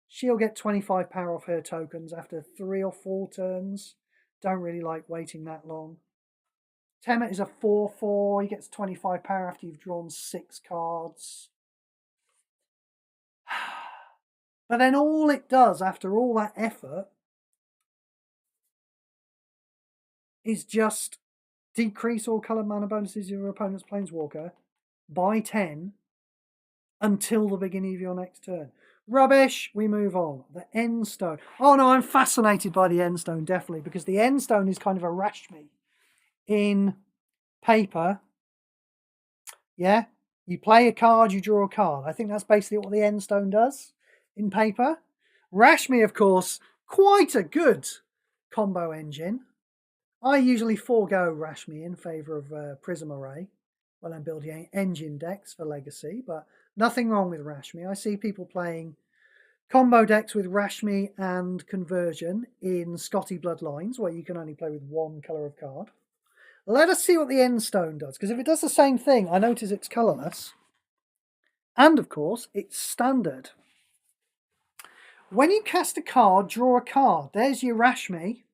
Speaker 1: she'll get 25 power off her tokens after 3 or 4 turns. Don't really like waiting that long. Temmet is a 4/4. He gets 25 power after you've drawn 6 cards. But then all it does after all that effort is just decrease all coloured mana bonuses of your opponent's Planeswalker by 10 until the beginning of your next turn. Rubbish. We move on. The End Stone. Oh no, I'm fascinated by the End Stone, definitely, because the End Stone is kind of a Rashmi in paper. Yeah, You play a card, you draw a card. I think that's basically what the end stone does in paper. Rashmi, of course, quite a good combo engine. I usually forego Rashmi in favour of Prism Array when I'm building engine decks for Legacy, but nothing wrong with Rashmi. I see people playing combo decks with Rashmi and Conversion in Scotty Bloodlines, where you can only play with one colour of card. Let us see what the end stone does, because if it does the same thing, I notice it's colourless. And, of course, it's standard. When you cast a card, draw a card. There's your Rashmi.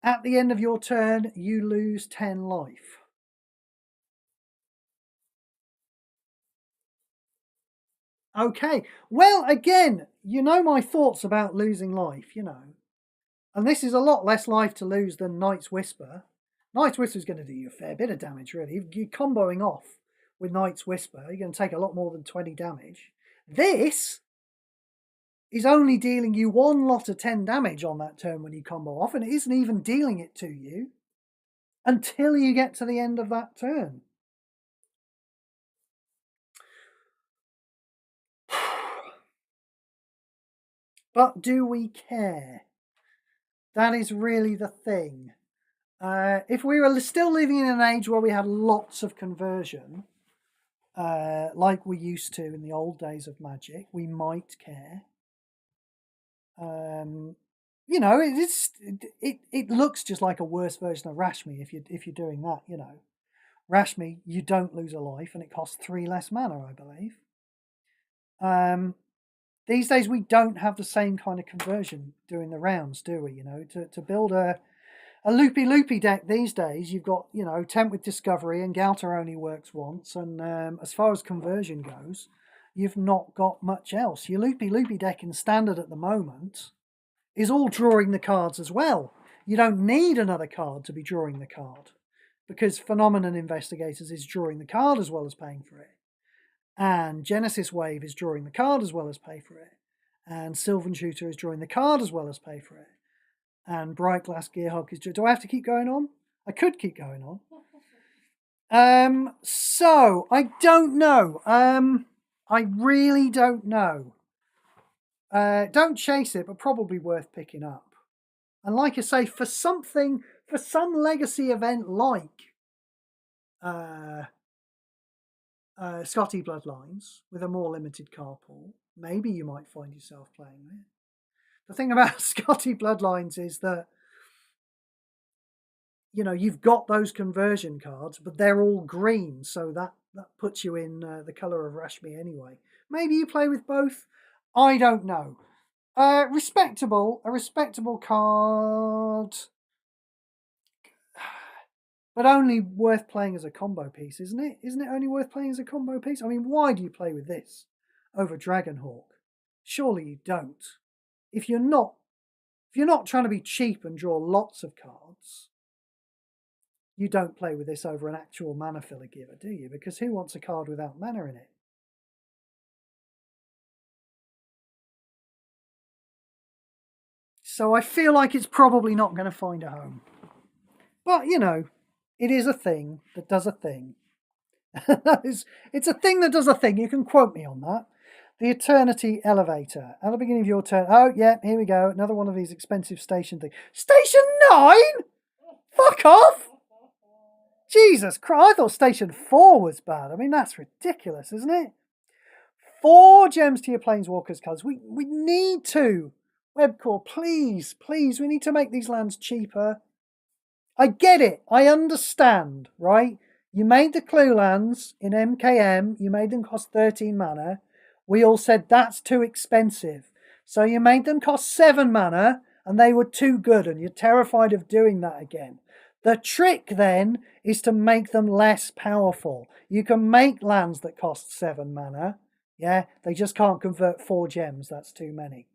Speaker 1: At the end of your turn, you lose 10 life. Okay, well, again, you know my thoughts about losing life, you know. And this is a lot less life to lose than Knight's Whisper. Knight's Whisper is going to do you a fair bit of damage, really. If you're comboing off with Knight's Whisper, you're going to take a lot more than 20 damage. This is only dealing you one lot of 10 damage on that turn when you combo off, and it isn't even dealing it to you until you get to the end of that turn. But do we care? That is really the thing. If we were still living in an age where we had lots of conversion, like we used to in the old days of Magic, we might care. You know, it looks just like a worse version of Rashmi if you're doing that. You know, Rashmi, you don't lose a life, and it costs 3 less mana, I believe. These days we don't have the same kind of conversion doing the rounds, do we? You know, to build a loopy deck these days, you've got, you know, Tempt with Discovery, and Galter only works once, and as far as conversion goes, you've not got much else. Your loopy deck in Standard at the moment is all drawing the cards as well. You don't need another card to be drawing the card, because Phenomenon Investigators is drawing the card as well as paying for it. And Genesis Wave is drawing the card as well as pay for it. And Sylvan Shooter is drawing the card as well as pay for it. And Bright Glass Gearhulk is... Do I have to keep going on? I could keep going on. So, I don't know. I really don't know. Don't chase it, but probably worth picking up. And like I say, for some Legacy event like Scotty Bloodlines with a more limited card pool, maybe you might find yourself playing it. The thing about Scotty Bloodlines is that, you know, you've got those conversion cards, but they're all green, so that puts you in the colour of Rashmi anyway. Maybe you play with both. I don't know. A respectable card, but only worth playing as a combo piece, isn't it? Isn't it only worth playing as a combo piece? I mean, why do you play with this over Dragonhawk? Surely you don't. If you're not trying to be cheap and draw lots of cards, you don't play with this over an actual mana filler giver, do you? Because who wants a card without mana in it? So I feel like it's probably not going to find a home. But, you know, it is a thing that does a thing. It's a thing that does a thing. You can quote me on that. The Eternity Elevator. At the beginning of your turn. Oh, yeah, here we go. Another one of these expensive station things. Station 9? Fuck off! Jesus Christ, I thought Station 4 was bad. I mean, that's ridiculous, isn't it? 4 gems to your Planeswalkers cards. We need to. Webcore, please, we need to make these lands cheaper. I get it. I understand, right? You made the Clue lands in MKM. You made them cost 13 mana. We all said that's too expensive. So you made them cost 7 mana, and they were too good, and you're terrified of doing that again. The trick, then, is to make them less powerful. You can make lands that cost 7 mana. Yeah, they just can't convert 4 gems. That's too many.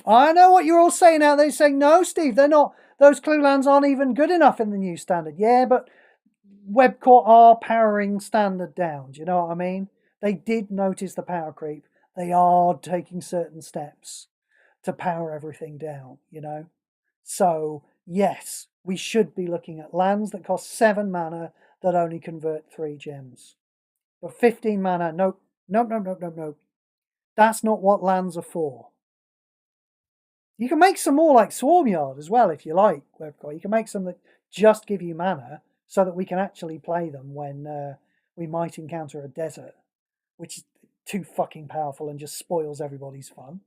Speaker 1: I know what you're all saying out there. You're saying, no, Steve, they're not. Those Clue lands aren't even good enough in the new Standard. Yeah, but Webcore are powering Standard down. Do you know what I mean? They did notice the power creep. They are taking certain steps to power everything down, you know? So, yes, we should be looking at lands that cost 7 mana that only convert 3 gems. But 15 mana, nope. Nope. That's not what lands are for. You can make some more like Swarmyard as well if you like. You can make some that just give you mana so that we can actually play them when we might encounter a desert, which is too fucking powerful and just spoils everybody's fun.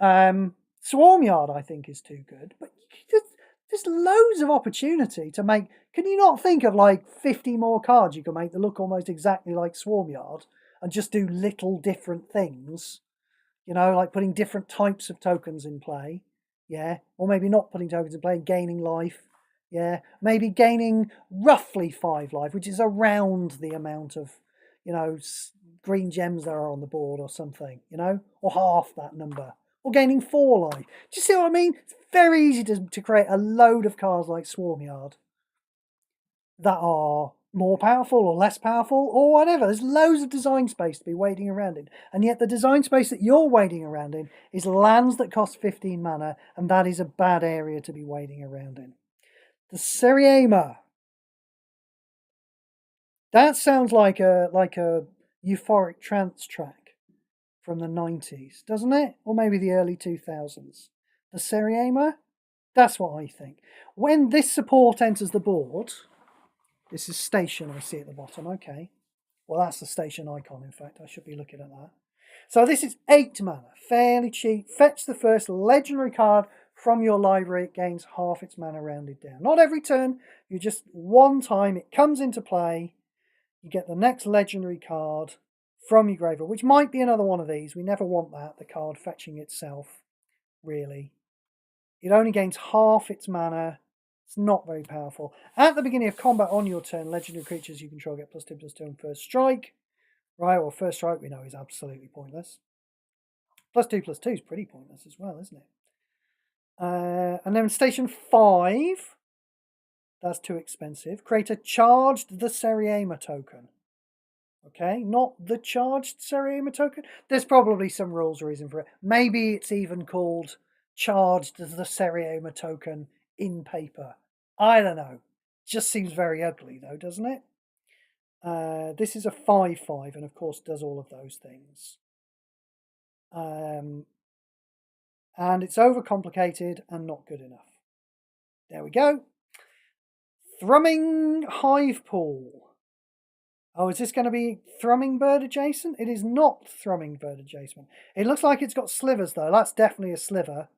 Speaker 1: Swarmyard, I think, is too good. But there's loads of opportunity to make... Can you not think of like 50 more cards you can make that look almost exactly like Swarmyard and just do little different things? You know, like putting different types of tokens in play. Yeah. Or maybe not putting tokens in play and gaining life. Yeah. Maybe gaining roughly 5 life, which is around the amount of, you know, green gems there are on the board or something, you know, or half that number. Or gaining 4 life. Do you see what I mean? It's very easy to create a load of cards like Swarmyard that are more powerful or less powerful or whatever. There's loads of design space to be wading around in. And yet the design space that you're wading around in is lands that cost 15 mana, and that is a bad area to be wading around in. The Seriema. That sounds like a euphoric trance track from the 90s, doesn't it? Or maybe the early 2000s. The Seriema? That's what I think. When this support enters the board... This is station I see at the bottom. Okay. Well, that's the station icon, in fact. I should be looking at that. So this is 8 mana. Fairly cheap. Fetch the first legendary card from your library. It gains half its mana rounded down. Not every turn. You just one time it comes into play. You get the next legendary card from your graveyard, which might be another one of these. We never want that, the card fetching itself, really. It only gains half its mana. It's not very powerful. At the beginning of combat on your turn, legendary creatures you control get +2/+2 on first strike. Right, well, first strike we know is absolutely pointless. +2/+2 is pretty pointless as well, isn't it? And then station 5, that's too expensive. Create a charged the Seriema token. Okay, not the charged Seriema token. There's probably some rules reason for it. Maybe it's even called charged the Seriema token in paper. I don't know. Just seems very ugly though, doesn't it? This is a 5/5 and of course does all of those things. And it's overcomplicated and not good enough. There we go. Thrumming Hive Pool. Oh, is this going to be Thrumming Bird adjacent? It is not Thrumming Bird adjacent. It looks like it's got slivers though. That's definitely a sliver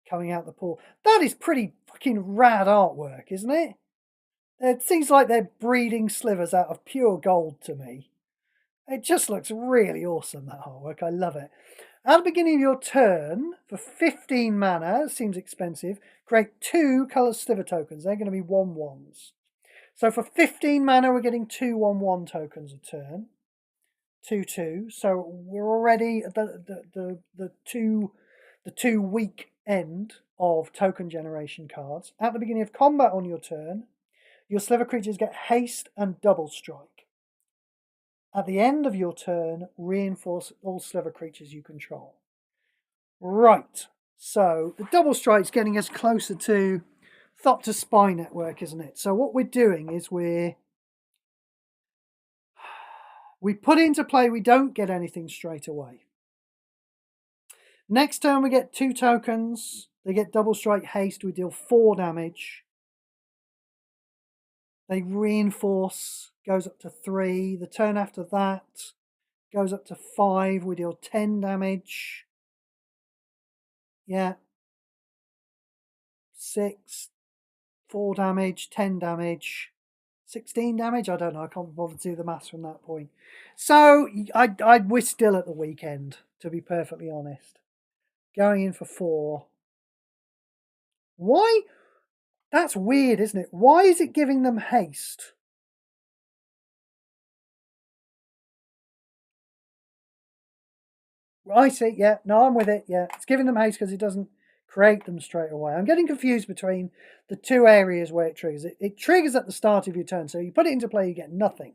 Speaker 1: coming out the pool. That is pretty fucking rad artwork, isn't it? It seems like they're breeding slivers out of pure gold to me. It just looks really awesome, that artwork. I love it. At the beginning of your turn, for 15 mana, it seems expensive, create 2 colour sliver tokens. They're going to be 1/1s. So for 15 mana, we're getting 2 1/1 tokens a turn. 2/2. So we're already at the 2 week end of token generation cards. At the beginning of combat on your turn, your sliver creatures get haste and double strike. At the end of your turn, reinforce all sliver creatures you control. Right, so the double strike's getting us closer to Thopter Spy Network, isn't it? So what we're doing is we put into play, we don't get anything straight away. Next turn we get 2 tokens. They get double strike haste, we deal 4 damage. They reinforce, goes up to 3. The turn after that goes up to 5. We deal 10 damage. Yeah. 6, 4 damage, 10 damage, 16 damage. I don't know. I can't bother to do the maths from that point. So we're still at the weekend, to be perfectly honest. Going in for 4. Why? That's weird, isn't it? Why is it giving them haste? I see, yeah. No, I'm with it, yeah. It's giving them haste because it doesn't create them straight away. I'm getting confused between the 2 areas where it triggers. It triggers at the start of your turn, so you put it into play, you get nothing.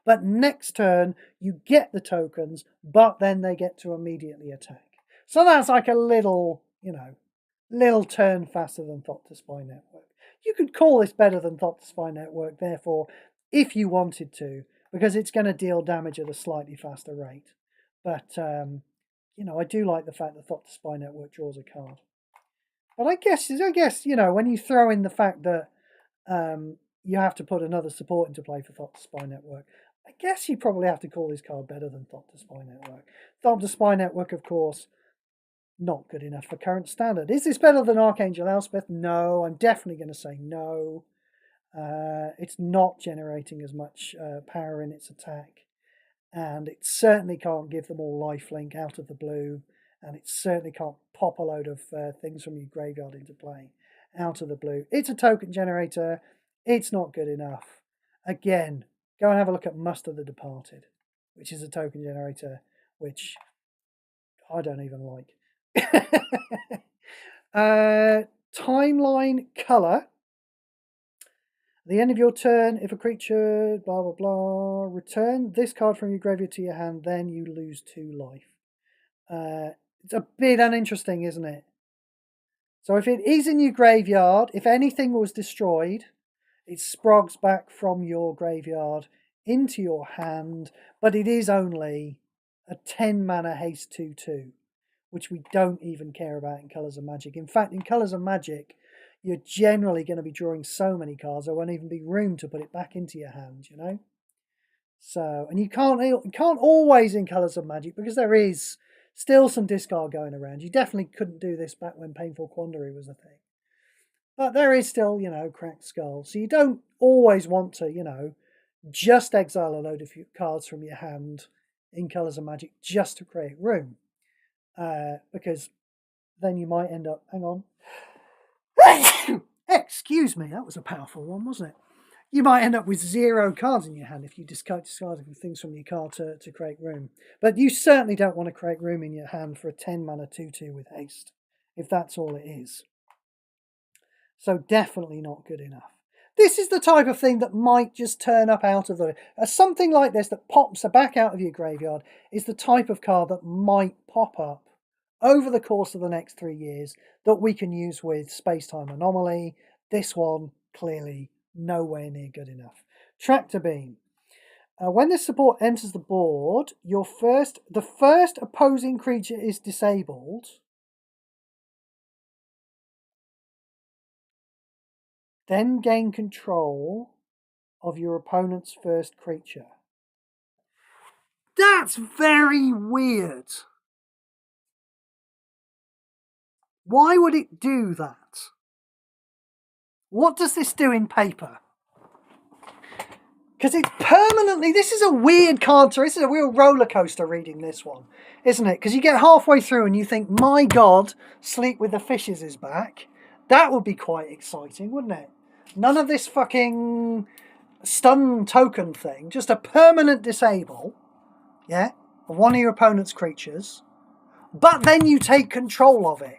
Speaker 1: But next turn, you get the tokens, but then they get to immediately attack. So that's like a little, little turn faster than Thopter Spy Network. You could call this better than Thopter Spy Network, therefore if you wanted to, because it's going to deal damage at a slightly faster rate. But, you know, I do like the fact that Thought to Spy Network draws a card. But I guess, you know, when you throw in the fact that you have to put another support into play for Thought to Spy Network, I guess you probably have to call this card better than Thought to Spy Network. Thought to Spy Network, of course, not good enough for current standard. Is this better than Archangel Elspeth? No, I'm definitely going to say no. It's not generating as much power in its attack, and it certainly can't give them all lifelink out of the blue, and it certainly can't pop a load of things from your graveyard into play out of the blue. It's a token generator. It's not good enough. Again, go and have a look at Muster the Departed, which is a token generator, which I don't even like. Timeline color. At the end of your turn, if a creature, blah, blah, blah, return this card from your graveyard to your hand, then you lose 2 life. It's a bit uninteresting, isn't it? So if it is in your graveyard, if anything was destroyed, it sprogs back from your graveyard into your hand, but it is only a 10 mana haste 2/2, which we don't even care about in Colours of Magic. In fact, in Colours of Magic, you're generally going to be drawing so many cards there won't even be room to put it back into your hand, you know? So, and you can't always in Colours of Magic, because there is still some discard going around. You definitely couldn't do this back when Painful Quandary was a thing. But there is still, you know, Cracked Skull. So you don't always want to, you know, just exile a load of cards from your hand in Colours of Magic just to create room. Because then you might end up, hang on. Excuse me, that was a powerful one, wasn't it? You might end up with 0 cards in your hand if you discard things from your card to create room. But you certainly don't want to create room in your hand for a 10 mana 2/2 with haste, if that's all it is. So definitely not good enough. This is the type of thing that might just turn up out of the... something like this that pops back out of your graveyard is the type of card that might pop up over the course of the next 3 years that we can use with Space-Time Anomaly. This one, clearly, nowhere near good enough. Tractor Beam. When this support enters the board, the first opposing creature is disabled. Then gain control of your opponent's first creature. That's very weird. Why would it do that? What does this do in paper? Because it's permanently... This is a weird card. This is a real roller coaster reading this one, isn't it? Because you get halfway through and you think, my God, Sleep with the Fishes is back. That would be quite exciting, wouldn't it? None of this fucking stun token thing. Just a permanent disable, yeah, of one of your opponent's creatures. But then you take control of it.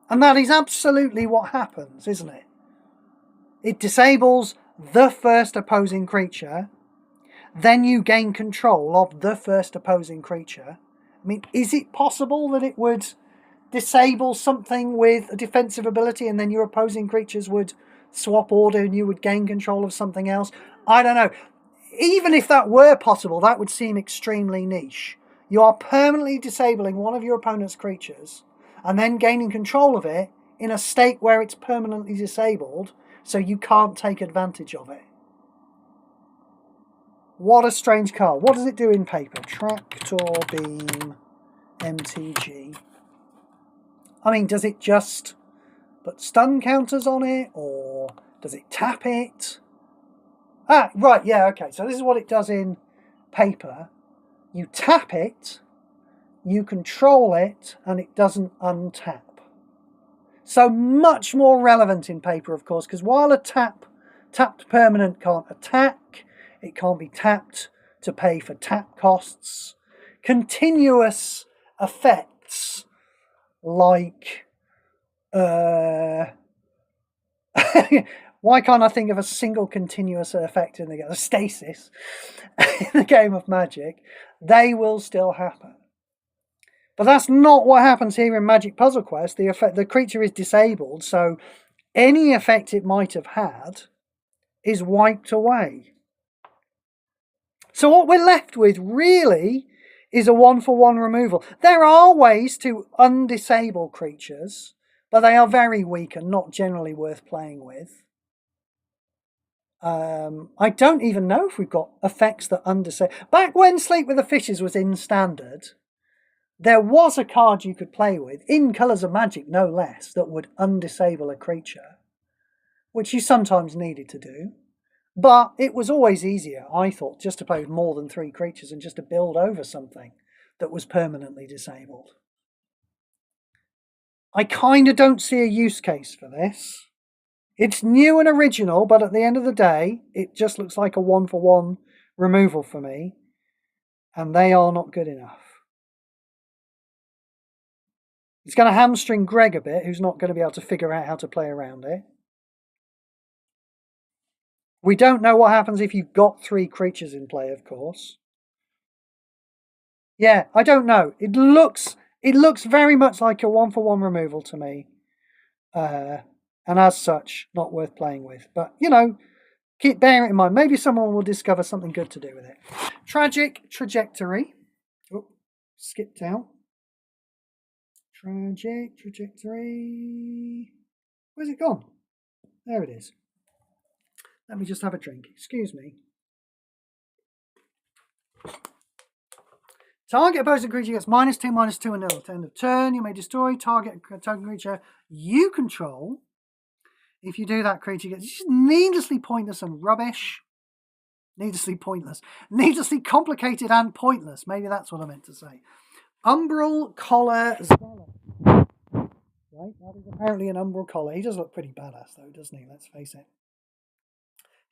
Speaker 1: And that is absolutely what happens, isn't it? It disables the first opposing creature. Then you gain control of the first opposing creature. I mean, is it possible that it would disable something with a defensive ability and then your opposing creatures would swap order and you would gain control of something else? I don't know. Even if that were possible, that would seem extremely niche. You are permanently disabling one of your opponent's creatures and then gaining control of it in a state where it's permanently disabled, so you can't take advantage of it. What a strange card. What does it do in paper? Tractor Beam MTG. I mean, does it just put stun counters on it, or does it tap it? Ah, right, yeah, okay. So this is what it does in paper. You tap it, you control it, and it doesn't untap. So much more relevant in paper, of course, because while a tapped permanent can't attack, it can't be tapped to pay for tap costs. Continuous effects like... why can't I think of a single continuous effect in the game? Stasis in the game of Magic. They will still happen. But that's not what happens here in Magic Puzzle Quest. The creature is disabled, so any effect it might have had is wiped away. So what we're left with really is a 1-for-1 removal. There are ways to undisable creatures, but they are very weak and not generally worth playing with. I don't even know if we've got effects that undisable. Back when Sleep with the Fishes was in Standard, there was a card you could play with, in Colours of Magic no less, that would undisable a creature, which you sometimes needed to do. But it was always easier, I thought, just to play with more than 3 creatures and just to build over something that was permanently disabled. I kind of don't see a use case for this. It's new and original, but at the end of the day, it just looks like a 1-for-1 removal for me, and they are not good enough. It's going to hamstring Greg a bit, who's not going to be able to figure out how to play around it. We don't know what happens if you've got 3 creatures in play, of course. Yeah, I don't know. It looks very much like a 1-for-1 removal to me. And as such, not worth playing with. But, you know, keep bearing it in mind. Maybe someone will discover something good to do with it. Tragic Trajectory. Oh, skipped out. Tragic Trajectory. Where's it gone? There it is. Let me just have a drink. Excuse me. Target opposing creature gets -2/-2 and 0 at the end of turn. You may destroy target token creature you control. If you do, that creature gets just needlessly pointless and rubbish. Needlessly pointless. Needlessly complicated and pointless. Maybe that's what I meant to say. Umbral Collar Zealot. Right, that is apparently an Umbral Collar. He does look pretty badass though, doesn't he? Let's face it.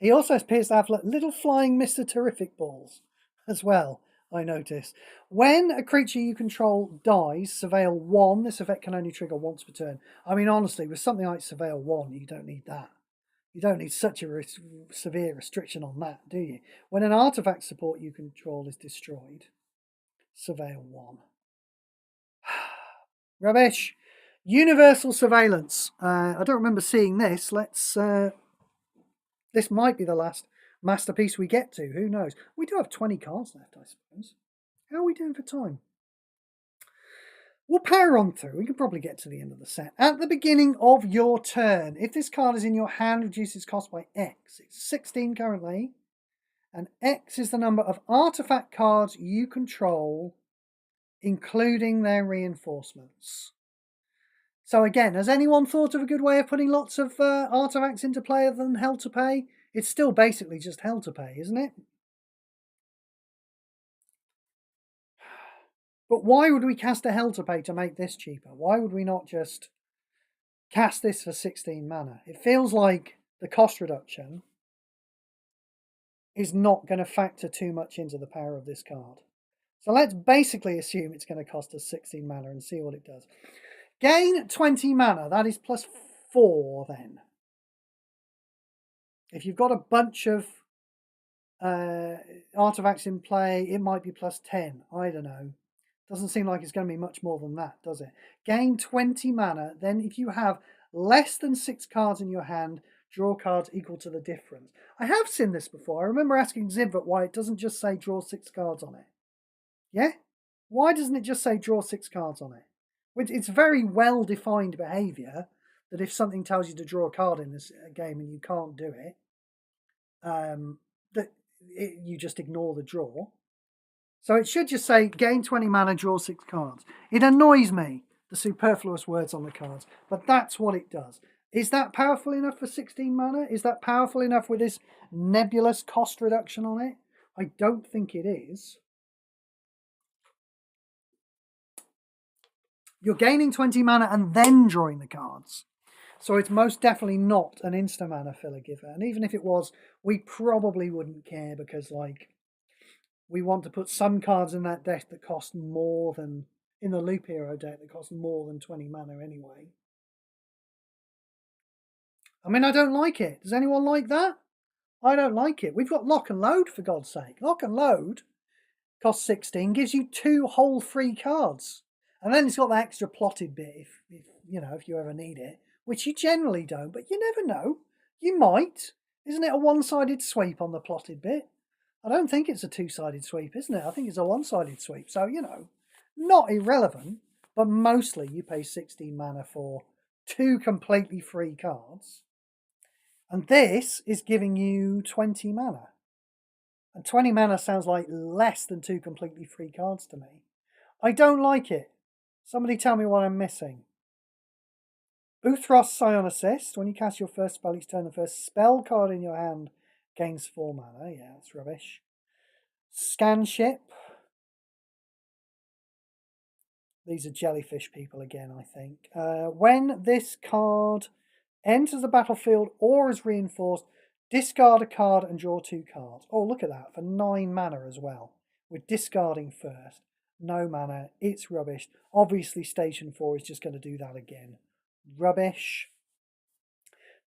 Speaker 1: He also appears to have little flying Mr. Terrific balls as well, I notice. When a creature you control dies, Surveil 1, this effect can only trigger once per turn. I mean, honestly, with something like Surveil 1, you don't need that. You don't need such a severe restriction on that, do you? When an artifact support you control is destroyed, Surveil 1. Rubbish. Universal Surveillance. I don't remember seeing this. Let's... this might be the last masterpiece we get to. Who knows? We do have 20 cards left, I suppose. How are we doing for time? We'll power on through. We can probably get to the end of the set. At the beginning of your turn, if this card is in your hand, reduce its cost by X. It's 16 currently. And X is the number of artifact cards you control, including their reinforcements. So again, has anyone thought of a good way of putting lots of artifacts into play other than Hell to Pay? It's still basically just Hell to Pay, isn't it? But why would we cast a Hell to Pay to make this cheaper? Why would we not just cast this for 16 mana? It feels like the cost reduction is not going to factor too much into the power of this card. So let's basically assume it's going to cost us 16 mana and see what it does. Gain 20 mana, that is +4 then. If you've got a bunch of artifacts in play, it might be +10. I don't know. Doesn't seem like it's going to be much more than that, does it? Gain 20 mana, then if you have less than 6 cards in your hand, draw cards equal to the difference. I have seen this before. I remember asking Zivert why it doesn't just say draw 6 cards on it. Yeah? Why doesn't it just say draw 6 cards on it? It's very well-defined behaviour that if something tells you to draw a card in this game and you can't do it, you just ignore the draw. So it should just say, gain 20 mana, draw 6 cards. It annoys me, the superfluous words on the cards, but that's what it does. Is that powerful enough for 16 mana? Is that powerful enough with this nebulous cost reduction on it? I don't think it is. You're gaining 20 mana and then drawing the cards. So it's most definitely not an insta-mana filler giver. And even if it was, we probably wouldn't care because, like, we want to put some cards in that deck that cost more than, in the Loop Hero deck, that cost more than 20 mana anyway. I mean, I don't like it. Does anyone like that? I don't like it. We've got Lock and Load, for God's sake. Lock and Load costs 16, gives you 2 whole free cards. And then it's got that extra plotted bit if you ever need it, which you generally don't, but you never know. You might. Isn't it a one-sided sweep on the plotted bit? I don't think it's a two-sided sweep, isn't it? I think it's a one-sided sweep. So, you know, not irrelevant, but mostly you pay 16 mana for 2 completely free cards. And this is giving you 20 mana. And 20 mana sounds like less than 2 completely free cards to me. I don't like it. Somebody tell me what I'm missing. Uthros Scion Assist. When you cast your first spell each turn, the first spell card in your hand gains 4 mana. Yeah, that's rubbish. Scanship. These are jellyfish people again, I think. When this card enters the battlefield or is reinforced, discard a card and draw 2 cards. Oh, look at that, for 9 mana as well. We're discarding first. No mana, it's rubbish. Obviously, Station 4 is just going to do that again. Rubbish.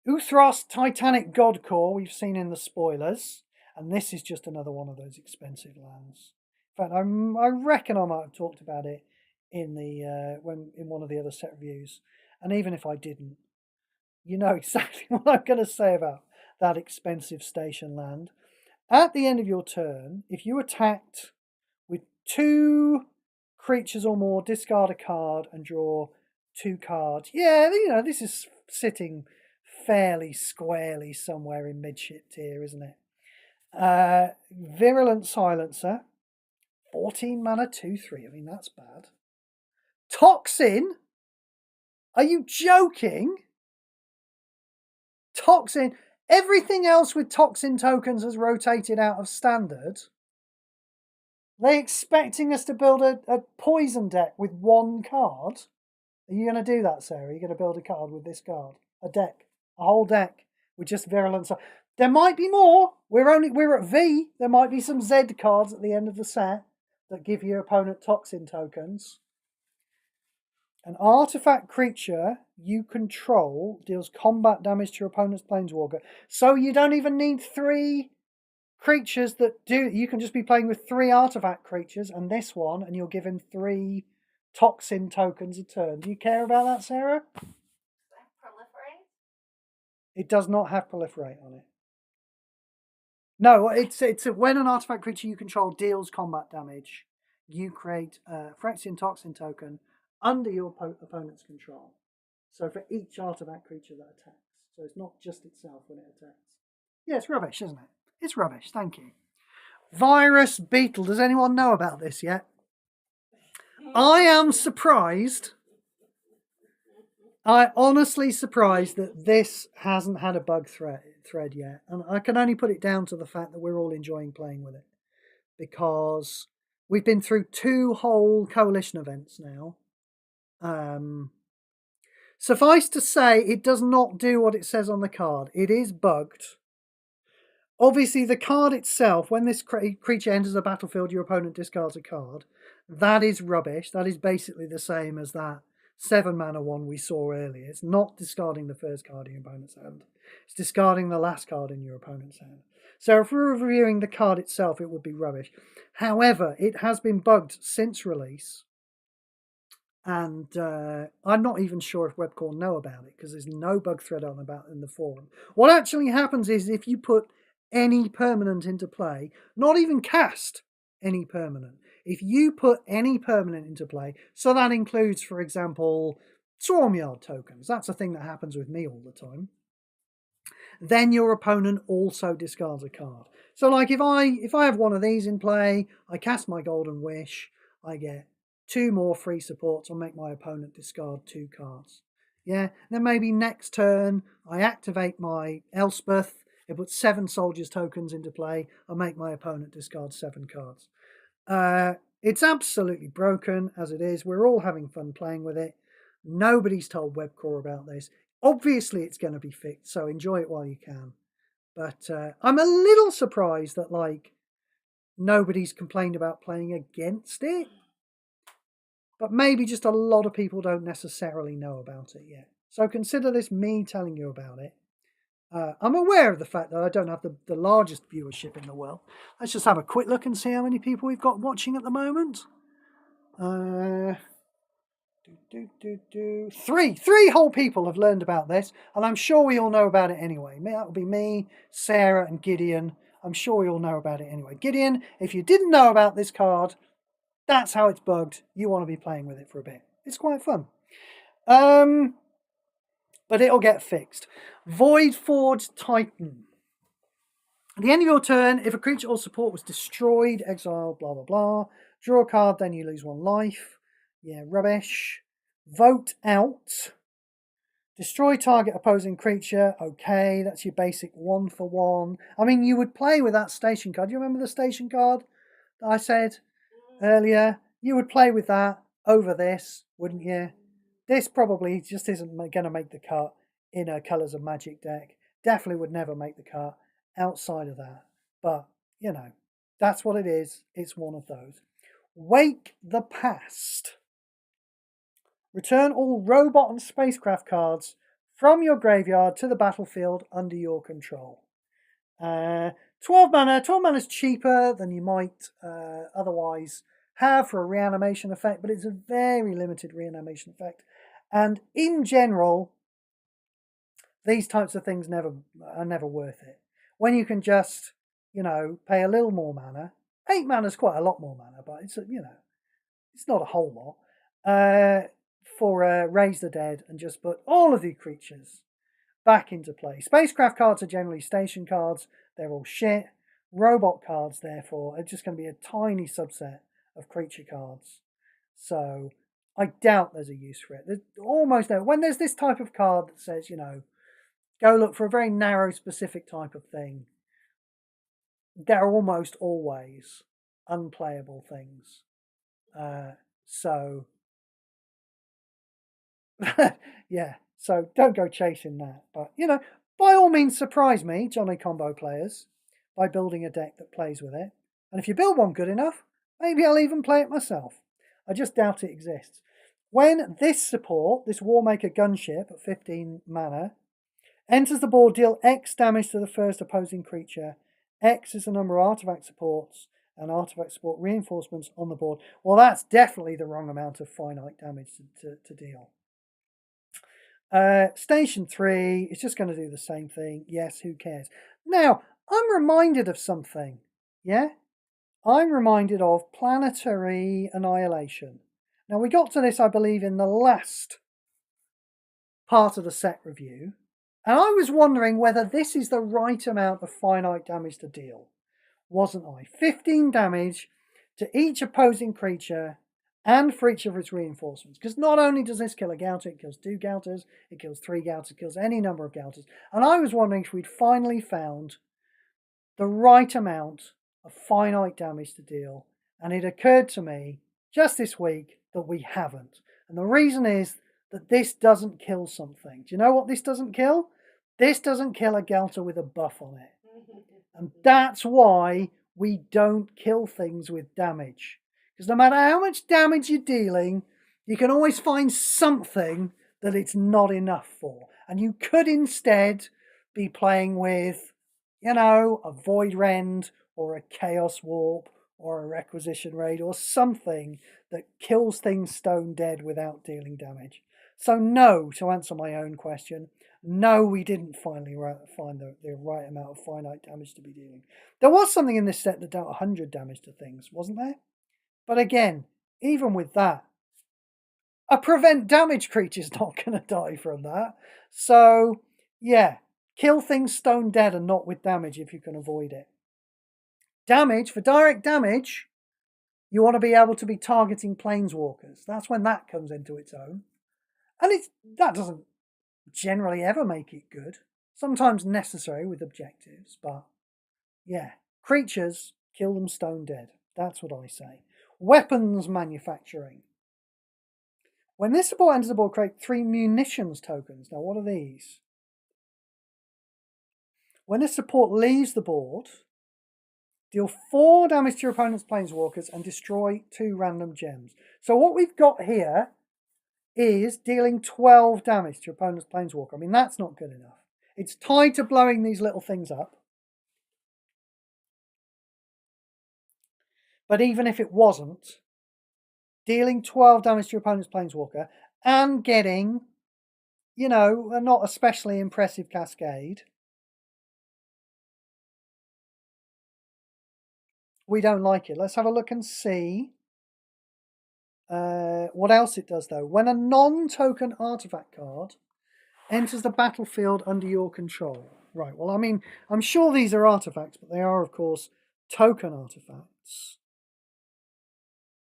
Speaker 1: Uthros Titanic God Core, we've seen in the spoilers. And this is just another one of those expensive lands. In fact, I reckon I might have talked about it in the in one of the other set reviews. And even if I didn't, you know exactly what I'm going to say about that expensive station land. At the end of your turn, if you attacked with 2 creatures or more, discard a card and draw 2 cards. Yeah, you know, this is sitting fairly squarely somewhere in mid-shit tier, isn't it? Virulent Silencer. 14 mana, 2/3. I mean, that's bad. Toxin? Are you joking? Toxin. Everything else with Toxin tokens has rotated out of standard. They expecting us to build a poison deck with 1 card? Are you going to do that, Sarah? Are you going to build a card with this card? A deck. A whole deck with just Virulent. There might be more. We're at V. There might be some Z cards at the end of the set that give your opponent Toxin tokens. An artifact creature you control deals combat damage to your opponent's planeswalker. So you don't even need 3 creatures that do. You can just be playing with 3 artifact creatures and this one, and you'll give him 3 Toxin tokens a turn. Do you care about that, Sarah?
Speaker 2: Proliferate?
Speaker 1: It does not have proliferate on it. No, it's when an artifact creature you control deals combat damage, you create a Phyrexian Toxin token under your opponent's control. So for each artifact creature that attacks. So it's not just itself when it attacks. Yeah, it's rubbish, isn't it? It's rubbish, thank you. Virus Beetle. Does anyone know about this yet? I am surprised. I'm honestly surprised that this hasn't had a bug thread yet. And I can only put it down to the fact that we're all enjoying playing with it. Because we've been through 2 whole coalition events now. Suffice to say, it does not do what it says on the card. It is bugged. Obviously, the card itself, when this creature enters the battlefield, your opponent discards a card. That is rubbish. That is basically the same as that 7 mana one we saw earlier. It's not discarding the first card in your opponent's hand. It's discarding the last card in your opponent's hand. So if we're reviewing the card itself, it would be rubbish. However, it has been bugged since release. And I'm not even sure if Webcore know about it because there's no bug thread on about in the forum. What actually happens is if you put any permanent into play, not even cast any permanent, if you put any permanent into play, so that includes, for example, Swarmyard tokens, that's a thing that happens with me all the time, then your opponent also discards a card. So like if I have one of these in play, I cast my Golden Wish, I get 2 more free supports, I'll make my opponent discard 2 cards. Yeah, then maybe next turn I activate my Elspeth, it puts 7 soldiers tokens into play, I'll make my opponent discard 7 cards. It's absolutely broken as it is. We're all having fun playing with it. Nobody's told Webcore about this. Obviously it's going to be fixed, so enjoy it while you can. But I'm a little surprised that like nobody's complained about playing against it. But maybe just a lot of people don't necessarily know about it yet. So consider this me telling you about it. I'm aware of the fact that I don't have the largest viewership in the world. Let's just have a quick look and see how many people we've got watching at the moment. 3 whole people have learned about this, and I'm sure we all know about it anyway. That will be me, Sarah, and Gideon. I'm sure you'll know about it anyway. Gideon, if you didn't know about this card, that's how it's bugged. You want to be playing with it for a bit. It's quite fun. But it'll get fixed. Voidforged Titan. At the end of your turn, if a creature or support was destroyed, exile, blah, blah, blah. Draw a card, then you lose 1 life. Yeah, rubbish. Vote out. Destroy target opposing creature. Okay, that's your basic 1-for-1. I mean, you would play with that station card. Do you remember the station card that I said earlier? You would play with that over this, wouldn't you? This probably just isn't going to make the cut in a Colours of Magic deck. Definitely would never make the cut outside of that. But, you know, that's what it is. It's one of those. Wake the Past. Return all robot and spacecraft cards from your graveyard to the battlefield under your control. 12 mana. 12 mana is cheaper than you might otherwise have for a reanimation effect, but it's a very limited reanimation effect. And in general, these types of things are never worth it. When you can just, you know, pay a little more mana. 8 mana is quite a lot more mana, but it's, you know, it's not a whole lot. For Raise the Dead and just put all of the creatures back into play. Spacecraft cards are generally station cards. They're all shit. Robot cards, therefore, are just going to be a tiny subset of creature cards. So I doubt there's a use for it. There's almost no. When there's this type of card that says, you know, go look for a very narrow, specific type of thing, they're almost always unplayable things. So yeah, so don't go chasing that. But, you know, by all means, surprise me, Johnny Combo players, by building a deck that plays with it. And if you build one good enough, maybe I'll even play it myself. I just doubt it exists. When this support, this Warmaker Gunship at 15 mana, enters the board, deal X damage to the first opposing creature. X is the number of artifact supports and artifact support reinforcements on the board. Well, that's definitely the wrong amount of finite damage to deal. Station 3 is just going to do the same thing. Yes, who cares? Now, I'm reminded of something. Yeah? I'm reminded of Planetary Annihilation. Now, we got to this, I believe, in the last part of the set review. And I was wondering whether this is the right amount of finite damage to deal. Wasn't I? 15 damage to each opposing creature and for each of its reinforcements. Because not only does this kill a Gouter, it kills 2 Gouters, it kills 3 Gouters, it kills any number of Gouters. And I was wondering if we'd finally found the right amount of finite damage to deal. And it occurred to me just this week that we haven't. And the reason is that this doesn't kill something. Do you know what this doesn't kill? This doesn't kill a Gouter with a buff on it. And that's why we don't kill things with damage. Because no matter how much damage you're dealing, you can always find something that it's not enough for. And you could instead be playing with, you know, a Void Rend or a Chaos Warp or a Requisition Raid or something that kills things stone dead without dealing damage. So no, to answer my own question, no, we didn't finally find the right amount of finite damage to be dealing. There was something in this set that dealt 100 damage to things, wasn't there? But again, even with that, a prevent damage creature's not going to die from that. So, yeah, kill things stone dead and not with damage if you can avoid it. Damage, for direct damage, you want to be able to be targeting planeswalkers. That's when that comes into its own. And that doesn't generally ever make it good. Sometimes necessary with objectives, but yeah. Creatures, kill them stone dead. That's what I say. Weapons manufacturing. When this support enters the board, create 3 munitions tokens. Now, what are these? When this support leaves the board, deal 4 damage to your opponent's planeswalkers and destroy 2 random gems. So what we've got here is dealing 12 damage to your opponent's planeswalker. I mean, that's not good enough. It's tied to blowing these little things up. But even if it wasn't, dealing 12 damage to your opponent's planeswalker and getting, you know, a not especially impressive cascade we don't like it. Let's have a look and see what else it does, though. When a non-token artifact card enters the battlefield under your control. Right, well, I mean, I'm sure these are artifacts, but they are, of course, token artifacts.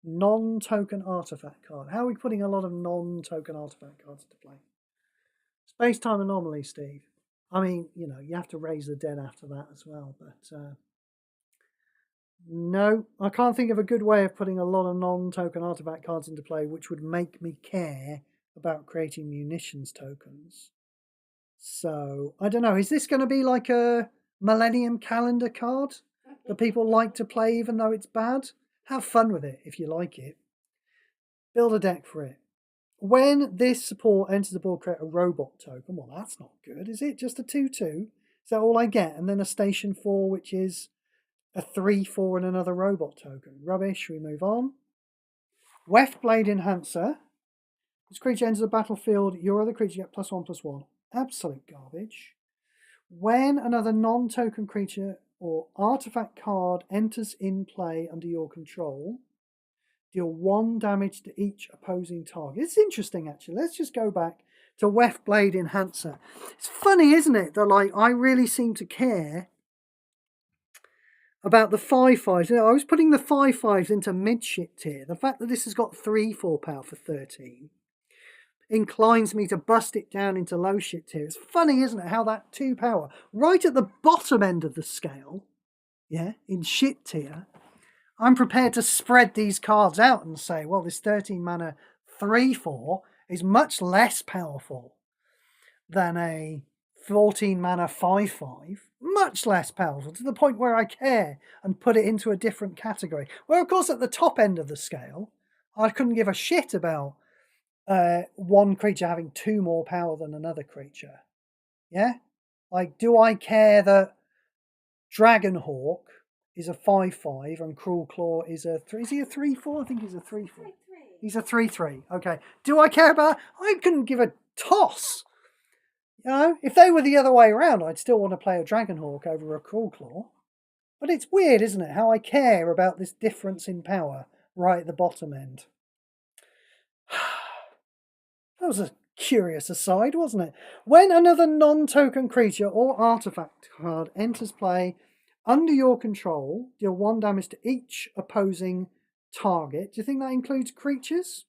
Speaker 1: Non-token artifact card. How are we putting a lot of non-token artifact cards into play? Space-time anomaly, Steve. I mean, you know, you have to raise the dead after that as well, but no, I can't think of a good way of putting a lot of non-token artifact cards into play which would make me care about creating munitions tokens. So, I don't know, is this going to be like a Millennium Calendar card that people like to play even though it's bad? Have fun with it if you like it. Build a deck for it. When this support enters the board, create a robot token. Well, that's not good, is it? Just a 2/2? Is that all I get? And then a station 4, which is a 3/4 and another robot token. Rubbish, we move on. Weft Blade Enhancer. This creature enters the battlefield, your other creature get +1/+1. Absolute garbage. When another non-token creature or artifact card enters in play under your control, deal 1 damage to each opposing target. It's interesting, actually. Let's just go back to Weft Blade Enhancer. It's funny, isn't it, that like I really seem to care about the 5/5s. You know, I was putting the 5/5s into mid-shit tier. The fact that this has got 3/4 power for 13 inclines me to bust it down into low shit tier. It's funny, isn't it, how that 2 power, right at the bottom end of the scale, yeah, in shit tier, I'm prepared to spread these cards out and say, well, this 13 mana 3/4 is much less powerful than a 14 mana 5/5, much less powerful, to the point where I care and put it into a different category. Where, of course, at the top end of the scale, I couldn't give a shit about one creature having 2 more power than another creature. Yeah? Like, do I care that Dragonhawk is a 5/5 and Cruel Claw is a 3? Is he a 3/4? I think he's a 3/4. He's a 3/3. Okay. Do I care about that? I couldn't give a toss. You know, if they were the other way around, I'd still want to play a Dragonhawk over a Cruel Claw. But it's weird, isn't it, how I care about this difference in power right at the bottom end. That was a curious aside, wasn't it? When another non-token creature or artifact card enters play under your control, deal 1 damage to each opposing target. Do you think that includes creatures?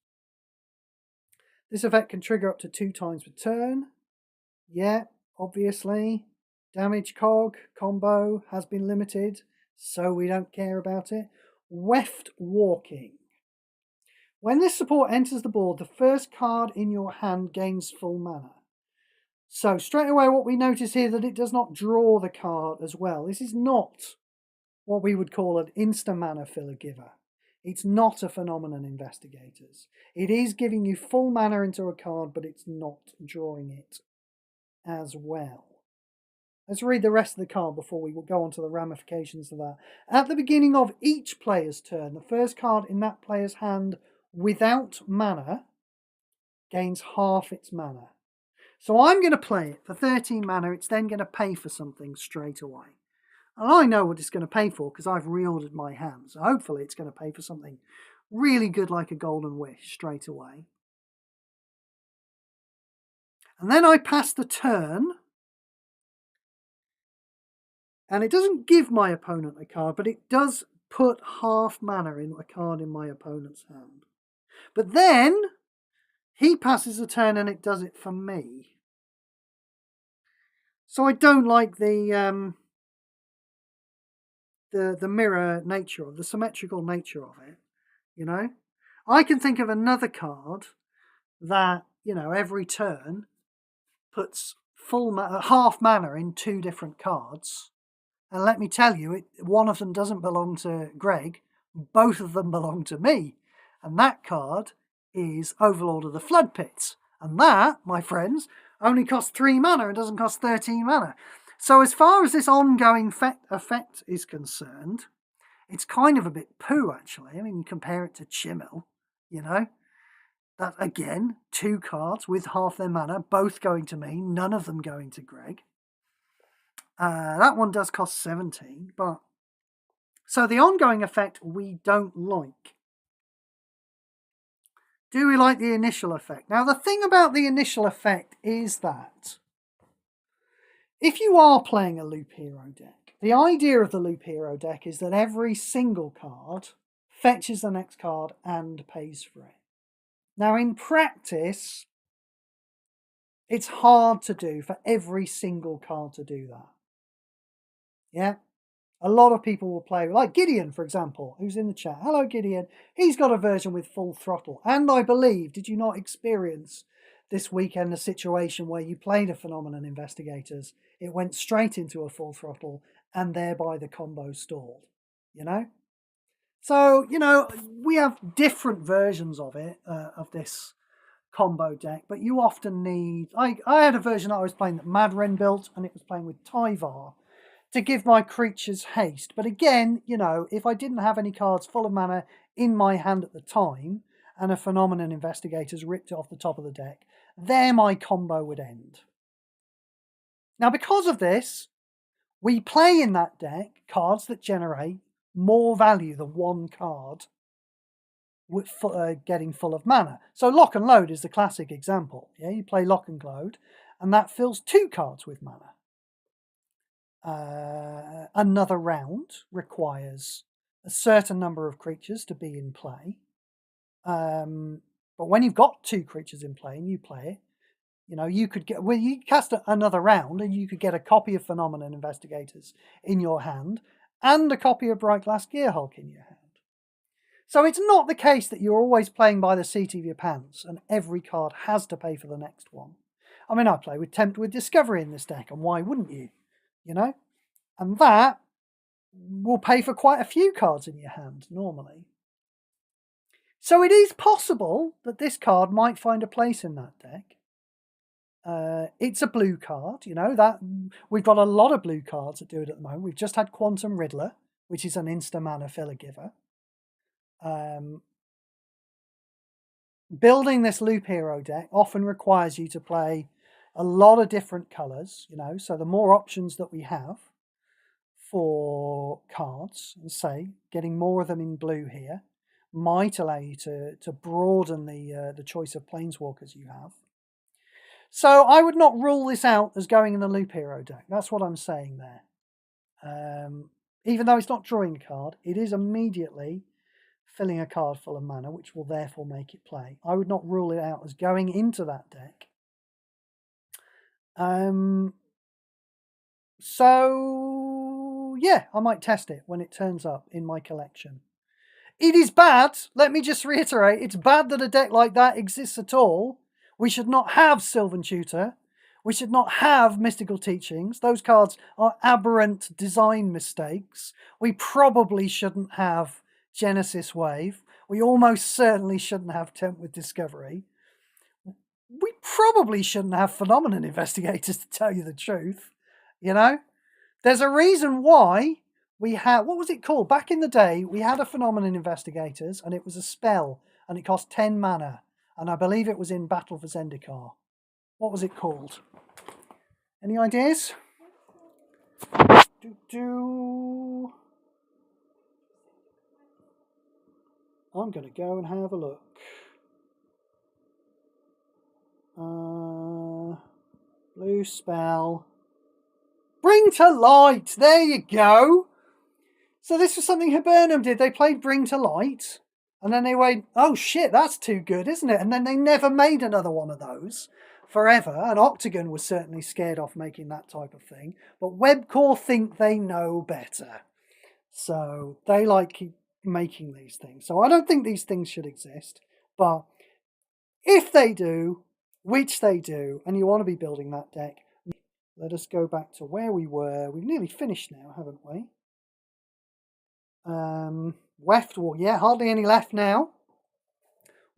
Speaker 1: This effect can trigger up to 2 times per turn. Yeah, obviously. Damage cog combo has been limited, so we don't care about it. Weft Walking. When this support enters the board, the first card in your hand gains full mana. So straight away what we notice here that it does not draw the card as well. This is not what we would call an insta-mana filler giver. It's not a Phenomenon Investigators. It is giving you full mana into a card, but it's not drawing it as well. Let's read the rest of the card before we go on to the ramifications of that. At the beginning of each player's turn, the first card in that player's hand without mana gains half its mana. So I'm going to play it for 13 mana. It's then going to pay for something straight away. And I know what it's going to pay for because I've reordered my hand. So hopefully it's going to pay for something really good like a Golden Wish straight away. And then I pass the turn. And it doesn't give my opponent a card, but it does put half mana in a card in my opponent's hand. But then he passes a turn and it does it for me. So I don't like the mirror nature, the symmetrical nature of it, you know. I can think of another card that, you know, every turn puts half mana in 2 different cards. And let me tell you, one of them doesn't belong to Greg, both of them belong to me. And that card is Overlord of the Flood Pits. And that, my friends, only costs 3 mana and doesn't cost 13 mana. So as far as this ongoing effect is concerned, it's kind of a bit poo, actually. I mean, you compare it to Chimmel, you know. That, again, 2 cards with half their mana, both going to me, none of them going to Greg. That one does cost 17, but So the ongoing effect we don't like. Do we like the initial effect? Now, the thing about the initial effect is that if you are playing a Loop Hero deck, the idea of the Loop Hero deck is that every single card fetches the next card and pays for it. Now, in practice, it's hard to do for every single card to do that. Yeah? A lot of people will play, like Gideon, for example, who's in the chat. Hello, Gideon. He's got a version with full throttle. And I believe, did you not experience this weekend a situation where you played a Phenomenon Investigators, it went straight into a full throttle, and thereby the combo stalled, you know? So, you know, we have different versions of it, of this combo deck, but you often need... I had a version I was playing that Madren built, and it was playing with Tyvar to give my creatures haste. But again, you know, if I didn't have any cards full of mana in my hand at the time, and a Phenomenon Investigators ripped it off the top of the deck, there my combo would end. Now, because of this, we play in that deck cards that generate more value than one card with getting full of mana. So Lock and Load is the classic example. Yeah, you play Lock and Load, and that fills 2 cards with mana. Another round requires a certain number of creatures to be in play. But when you've got 2 creatures in play and you play it, you know, you could get, well, you cast another round and you could get a copy of Phenomenon Investigators in your hand and a copy of Brightglass Gearhulk in your hand. So it's not the case that you're always playing by the seat of your pants and every card has to pay for the next one. I mean, I play with Tempt with Discovery in this deck, and why wouldn't you? You know? And that will pay for quite a few cards in your hand, normally. So it is possible that this card might find a place in that deck. It's a blue card, you know, that we've got a lot of blue cards that do it at the moment. We've just had Quantum Riddler, which is an insta-mana filler giver. Building this Loop Hero deck often requires you to play a lot of different colours, you know, so the more options that we have for cards, and say getting more of them in blue here might allow you to broaden the choice of planeswalkers you have. So I would not rule this out as going in the Loop Hero deck. That's what I'm saying there. Even though it's not drawing a card, it is immediately filling a card full of mana, which will therefore make it play. I would not rule it out as going into that deck. So yeah, I might test it when it turns up in my collection. It is bad, let me just reiterate, it's bad that a deck like that exists at all. We should not have Sylvan Tutor. We should not have Mystical Teachings. Those cards are aberrant design mistakes. We probably shouldn't have Genesis Wave. We almost certainly shouldn't have Tempt with Discovery. We probably shouldn't have Phenomenon Investigators, to tell you the truth. You know? There's a reason why we had, what was it called? Back in the day, we had a Phenomenon Investigators, and it was a spell, and it cost 10 mana. And I believe it was in Battle for Zendikar. What was it called? Any ideas? I'm going to go and have a look. Blue spell. Bring to Light! There you go! So this was something Hibernum did. They played Bring to Light. And then they went, oh shit, that's too good, isn't it? And then they never made another one of those forever. And Octagon was certainly scared off making that type of thing. But Webcore think they know better. So they like keep making these things. So I don't think these things should exist. But if they do, which they do, and you want to be building that deck, let us go back to where we were. We've nearly finished now, haven't we? Weftwall, yeah, hardly any left now.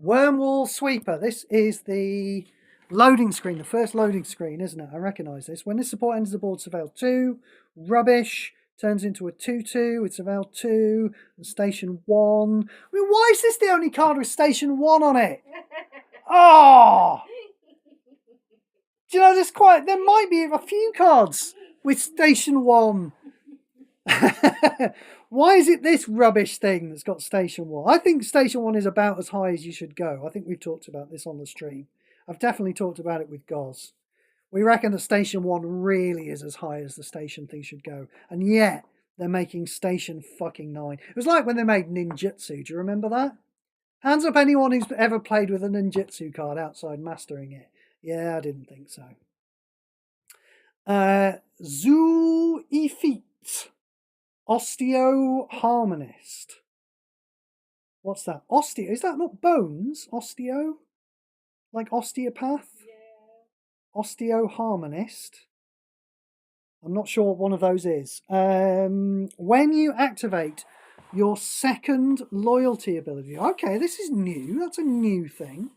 Speaker 1: Wormwall Sweeper. This is the loading screen, the first loading screen, isn't it? I recognise this. When this support enters the board, Surveil 2. Rubbish. Turns into a 2/2. It's Surveil 2. And Station 1. I mean, why is this the only card with Station 1 on it? Oh! Do you know, there might be a few cards with Station 1. Why is it this rubbish thing that's got Station 1? I think Station 1 is about as high as you should go. I think we've talked about this on the stream. I've definitely talked about it with Goz. We reckon that Station 1 really is as high as the Station thing should go. And yet, they're making Station fucking 9. It was like when they made Ninjutsu. Do you remember that? Hands up anyone who's ever played with a Ninjutsu card outside mastering it. Yeah, I didn't think so. Zoophyte. Osteoharmonist. What's that? Osteo. Is that not bones? Osteo? Like osteopath?
Speaker 2: Yeah.
Speaker 1: Osteoharmonist. I'm not sure what one of those is. When you activate your second loyalty ability. Okay, this is new. That's a new thing.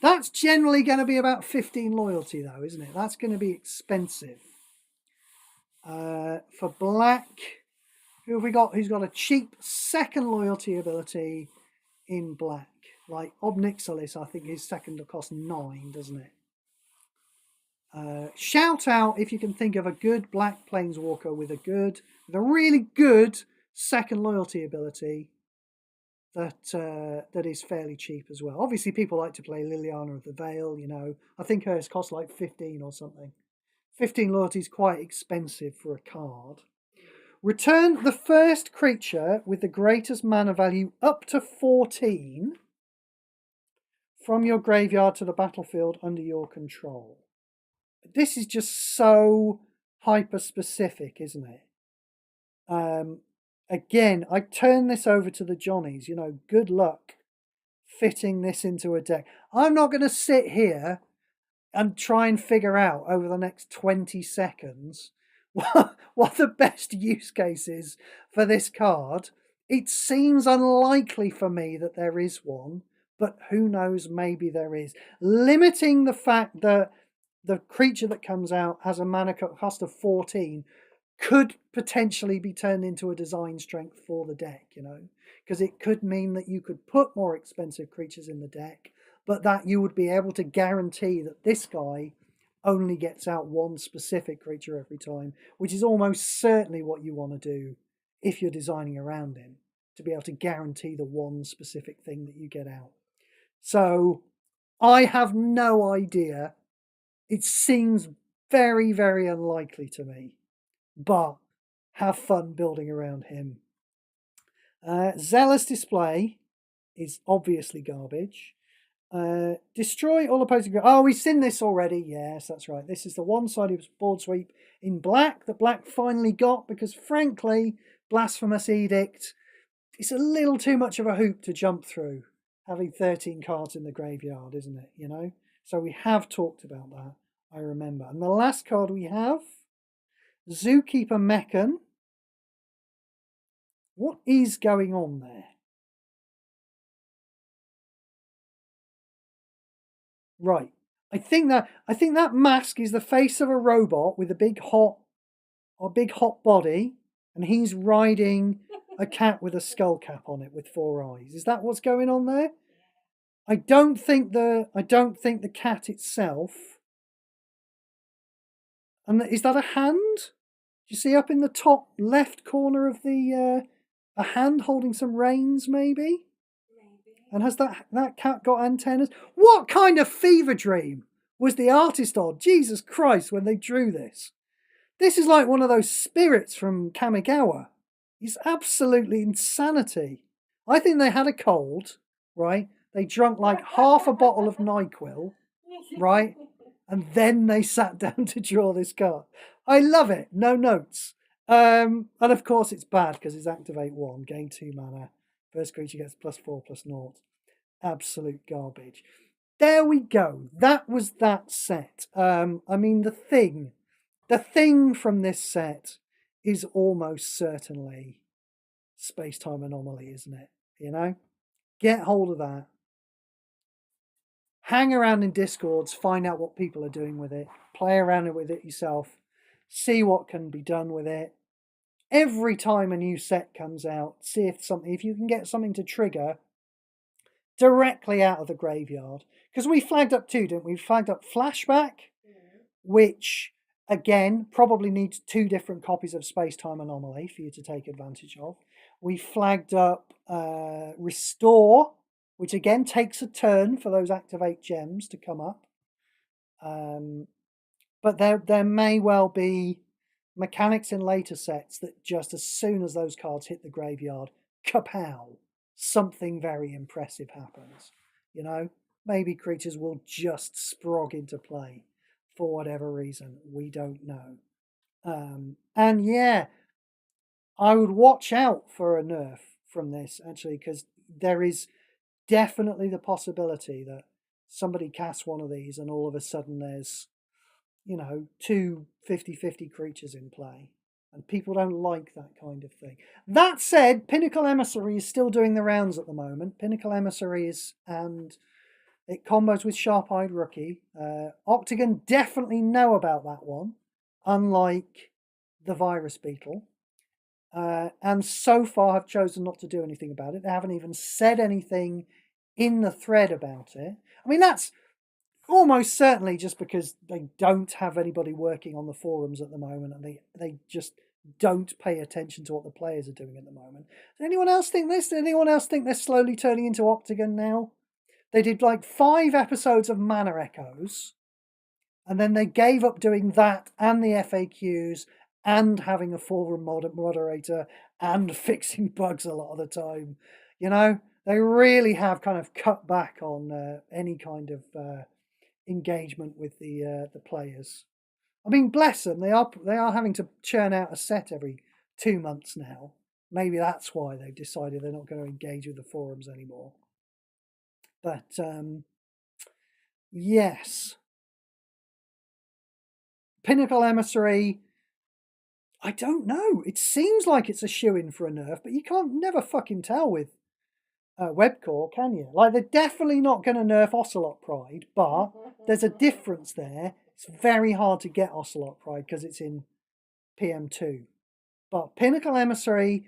Speaker 1: That's generally going to be about 15 loyalty though, isn't it? That's going to be expensive. For black, who have we got who's got a cheap second loyalty ability in black? Like Obnixilis, I think his second will cost 9, doesn't it? Shout out if you can think of a good black planeswalker with a really good second loyalty ability that is fairly cheap as well. Obviously, people like to play Liliana of the Veil, you know. I think hers costs like 15 or something. 15 loyalty is quite expensive for a card. Return the first creature with the greatest mana value up to 14 from your graveyard to the battlefield under your control. This is just so hyper-specific, isn't it? Again, I turn this over to the Johnnies. You know, good luck fitting this into a deck. I'm not going to sit here and try and figure out over the next 20 seconds what the best use case is for this card. It seems unlikely for me that there is one, but who knows, maybe there is. Limiting the fact that the creature that comes out has a mana cost of 14 could potentially be turned into a design strength for the deck, you know, because it could mean that you could put more expensive creatures in the deck, but that you would be able to guarantee that this guy only gets out one specific creature every time, which is almost certainly what you want to do if you're designing around him, to be able to guarantee the one specific thing that you get out. So I have no idea. It seems very, very unlikely to me, but have fun building around him. Zealous Display is obviously garbage. Destroy all opposing... Oh, we've seen this already. Yes, that's right. This is the one-sided board sweep in black that black finally got because, frankly, Blasphemous Edict is a little too much of a hoop to jump through, having 13 cards in the graveyard, isn't it? You know? So we have talked about that, I remember. And the last card we have, Zookeeper Mechan. What is going on there? Right. I think that mask is the face of a robot with a big hot body, and he's riding a cat with a skull cap on it with 4 eyes. Is that what's going on there? I don't think the cat itself. And is that a hand? Do you see up in the top left corner of the a hand holding some reins, maybe? And has that cat got antennas? What kind of fever dream was the artist on? Jesus Christ, when they drew this. This is like one of those spirits from Kamigawa. It's absolutely insanity. I think they had a cold, right? They drank like half a bottle of NyQuil, right? And then they sat down to draw this card. I love it. No notes. And of course it's bad because it's activate 1, gain 2 mana. First creature gets +4/+0. Absolute garbage. There we go. That was that set. I mean, the thing from this set is almost certainly Space-Time Anomaly, isn't it? You know? Get hold of that. Hang around in Discords, find out what people are doing with it. Play around with it yourself. See what can be done with it. Every time a new set comes out, see if you can get something to trigger directly out of the graveyard. Because we flagged up 2, didn't we? We flagged up Flashback, which, again, probably needs 2 different copies of Space-Time Anomaly for you to take advantage of. We flagged up Restore, which again takes a turn for those Activate gems to come up. But there may well be mechanics in later sets that just as soon as those cards hit the graveyard, kapow, something very impressive happens. You know, maybe creatures will just sprog into play for whatever reason. We don't know. And yeah, I would watch out for a nerf from this, actually, because there is definitely the possibility that somebody casts one of these and all of a sudden there's, you know, 2 50-50 creatures in play. And people don't like that kind of thing. That said, Pinnacle Emissary is still doing the rounds at the moment. Pinnacle Emissaries, and it combos with Sharp-Eyed Rookie. Octagon definitely know about that one, unlike the Virus Beetle. And so far have chosen not to do anything about it. They haven't even said anything in the thread about it. I mean, that's almost certainly just because they don't have anybody working on the forums at the moment, and they just don't pay attention to what the players are doing at the moment. Does anyone else think this? Does anyone else think they're slowly turning into Octagon now? They did like 5 episodes of Mana Echoes, and then they gave up doing that and the FAQs and having a forum moderator and fixing bugs a lot of the time. You know, they really have kind of cut back on any kind of engagement with the players. I mean, bless them, they are having to churn out a set every 2 months now. Maybe that's why they've decided they're not going to engage with the forums anymore. But yes, Pinnacle Emissary, I don't know. It seems like it's a shoo-in for a nerf, but you can't never fucking tell with Webcore, can you? Like, they're definitely not going to nerf Ocelot Pride, but there's a difference there. It's very hard to get Ocelot Pride because it's in PM2. But Pinnacle Emissary,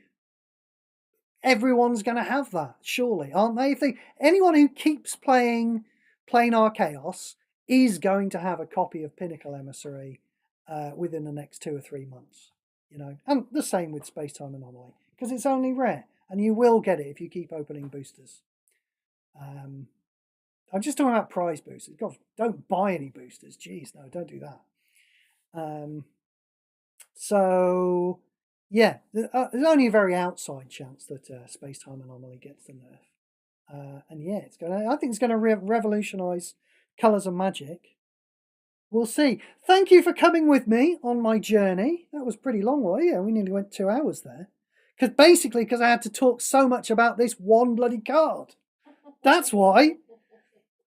Speaker 1: everyone's going to have that, surely, aren't they? If anyone who keeps playing Planar Chaos is going to have a copy of Pinnacle Emissary within the next 2 or 3 months, you know. And the same with Space Time Anomaly, because it's only rare, and you will get it if you keep opening boosters. I'm just talking about prize boosters. God, don't buy any boosters. Jeez, no, don't do that. So yeah, there's only a very outside chance that Space Time Anomaly gets the nerf. And yeah, I think it's going to revolutionise Colours of Magic. We'll see. Thank you for coming with me on my journey. That was pretty long, well, yeah, we nearly went 2 hours there. Because I had to talk so much about this one bloody card. That's why.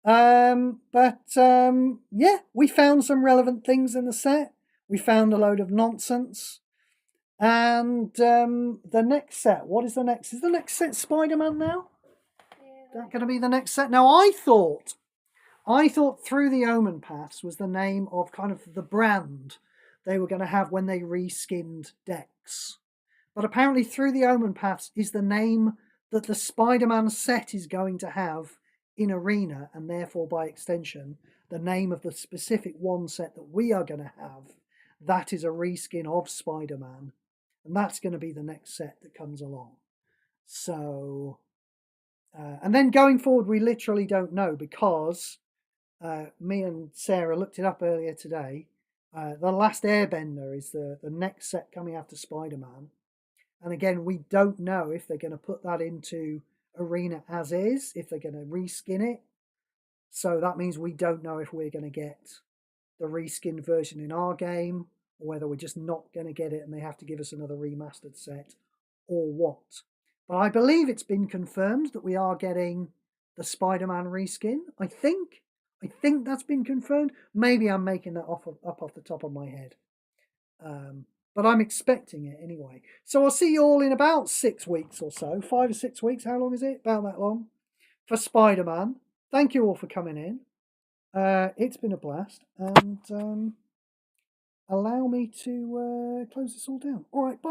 Speaker 1: Yeah, we found some relevant things in the set. We found a load of nonsense. And the next set, what is the next? Is the next set Spider-Man now? Yeah. Is that going to be the next set? Now, I thought Through the Omen Paths was the name of kind of the brand they were going to have when they reskinned decks. But apparently Through the Omen Paths is the name that the Spider-Man set is going to have in Arena, and therefore by extension the name of the specific one set that we are going to have. That is a reskin of Spider-Man, and that's going to be the next set that comes along. So and then going forward we literally don't know, because me and Sarah looked it up earlier today. The Last Airbender is the next set coming after Spider-Man. And again, we don't know if they're going to put that into Arena as is, if they're going to reskin it. So that means we don't know if we're going to get the reskinned version in our game, or whether we're just not going to get it and they have to give us another remastered set, or what. But I believe it's been confirmed that we are getting the Spider-Man reskin. I think that's been confirmed. Maybe I'm making that up off the top of my head. But I'm expecting it anyway. So I'll see you all in about 6 weeks or so. 5 or 6 weeks. How long is it? About that long. For Spider-Man. Thank you all for coming in. It's been a blast. And allow me to close this all down. All right, bye.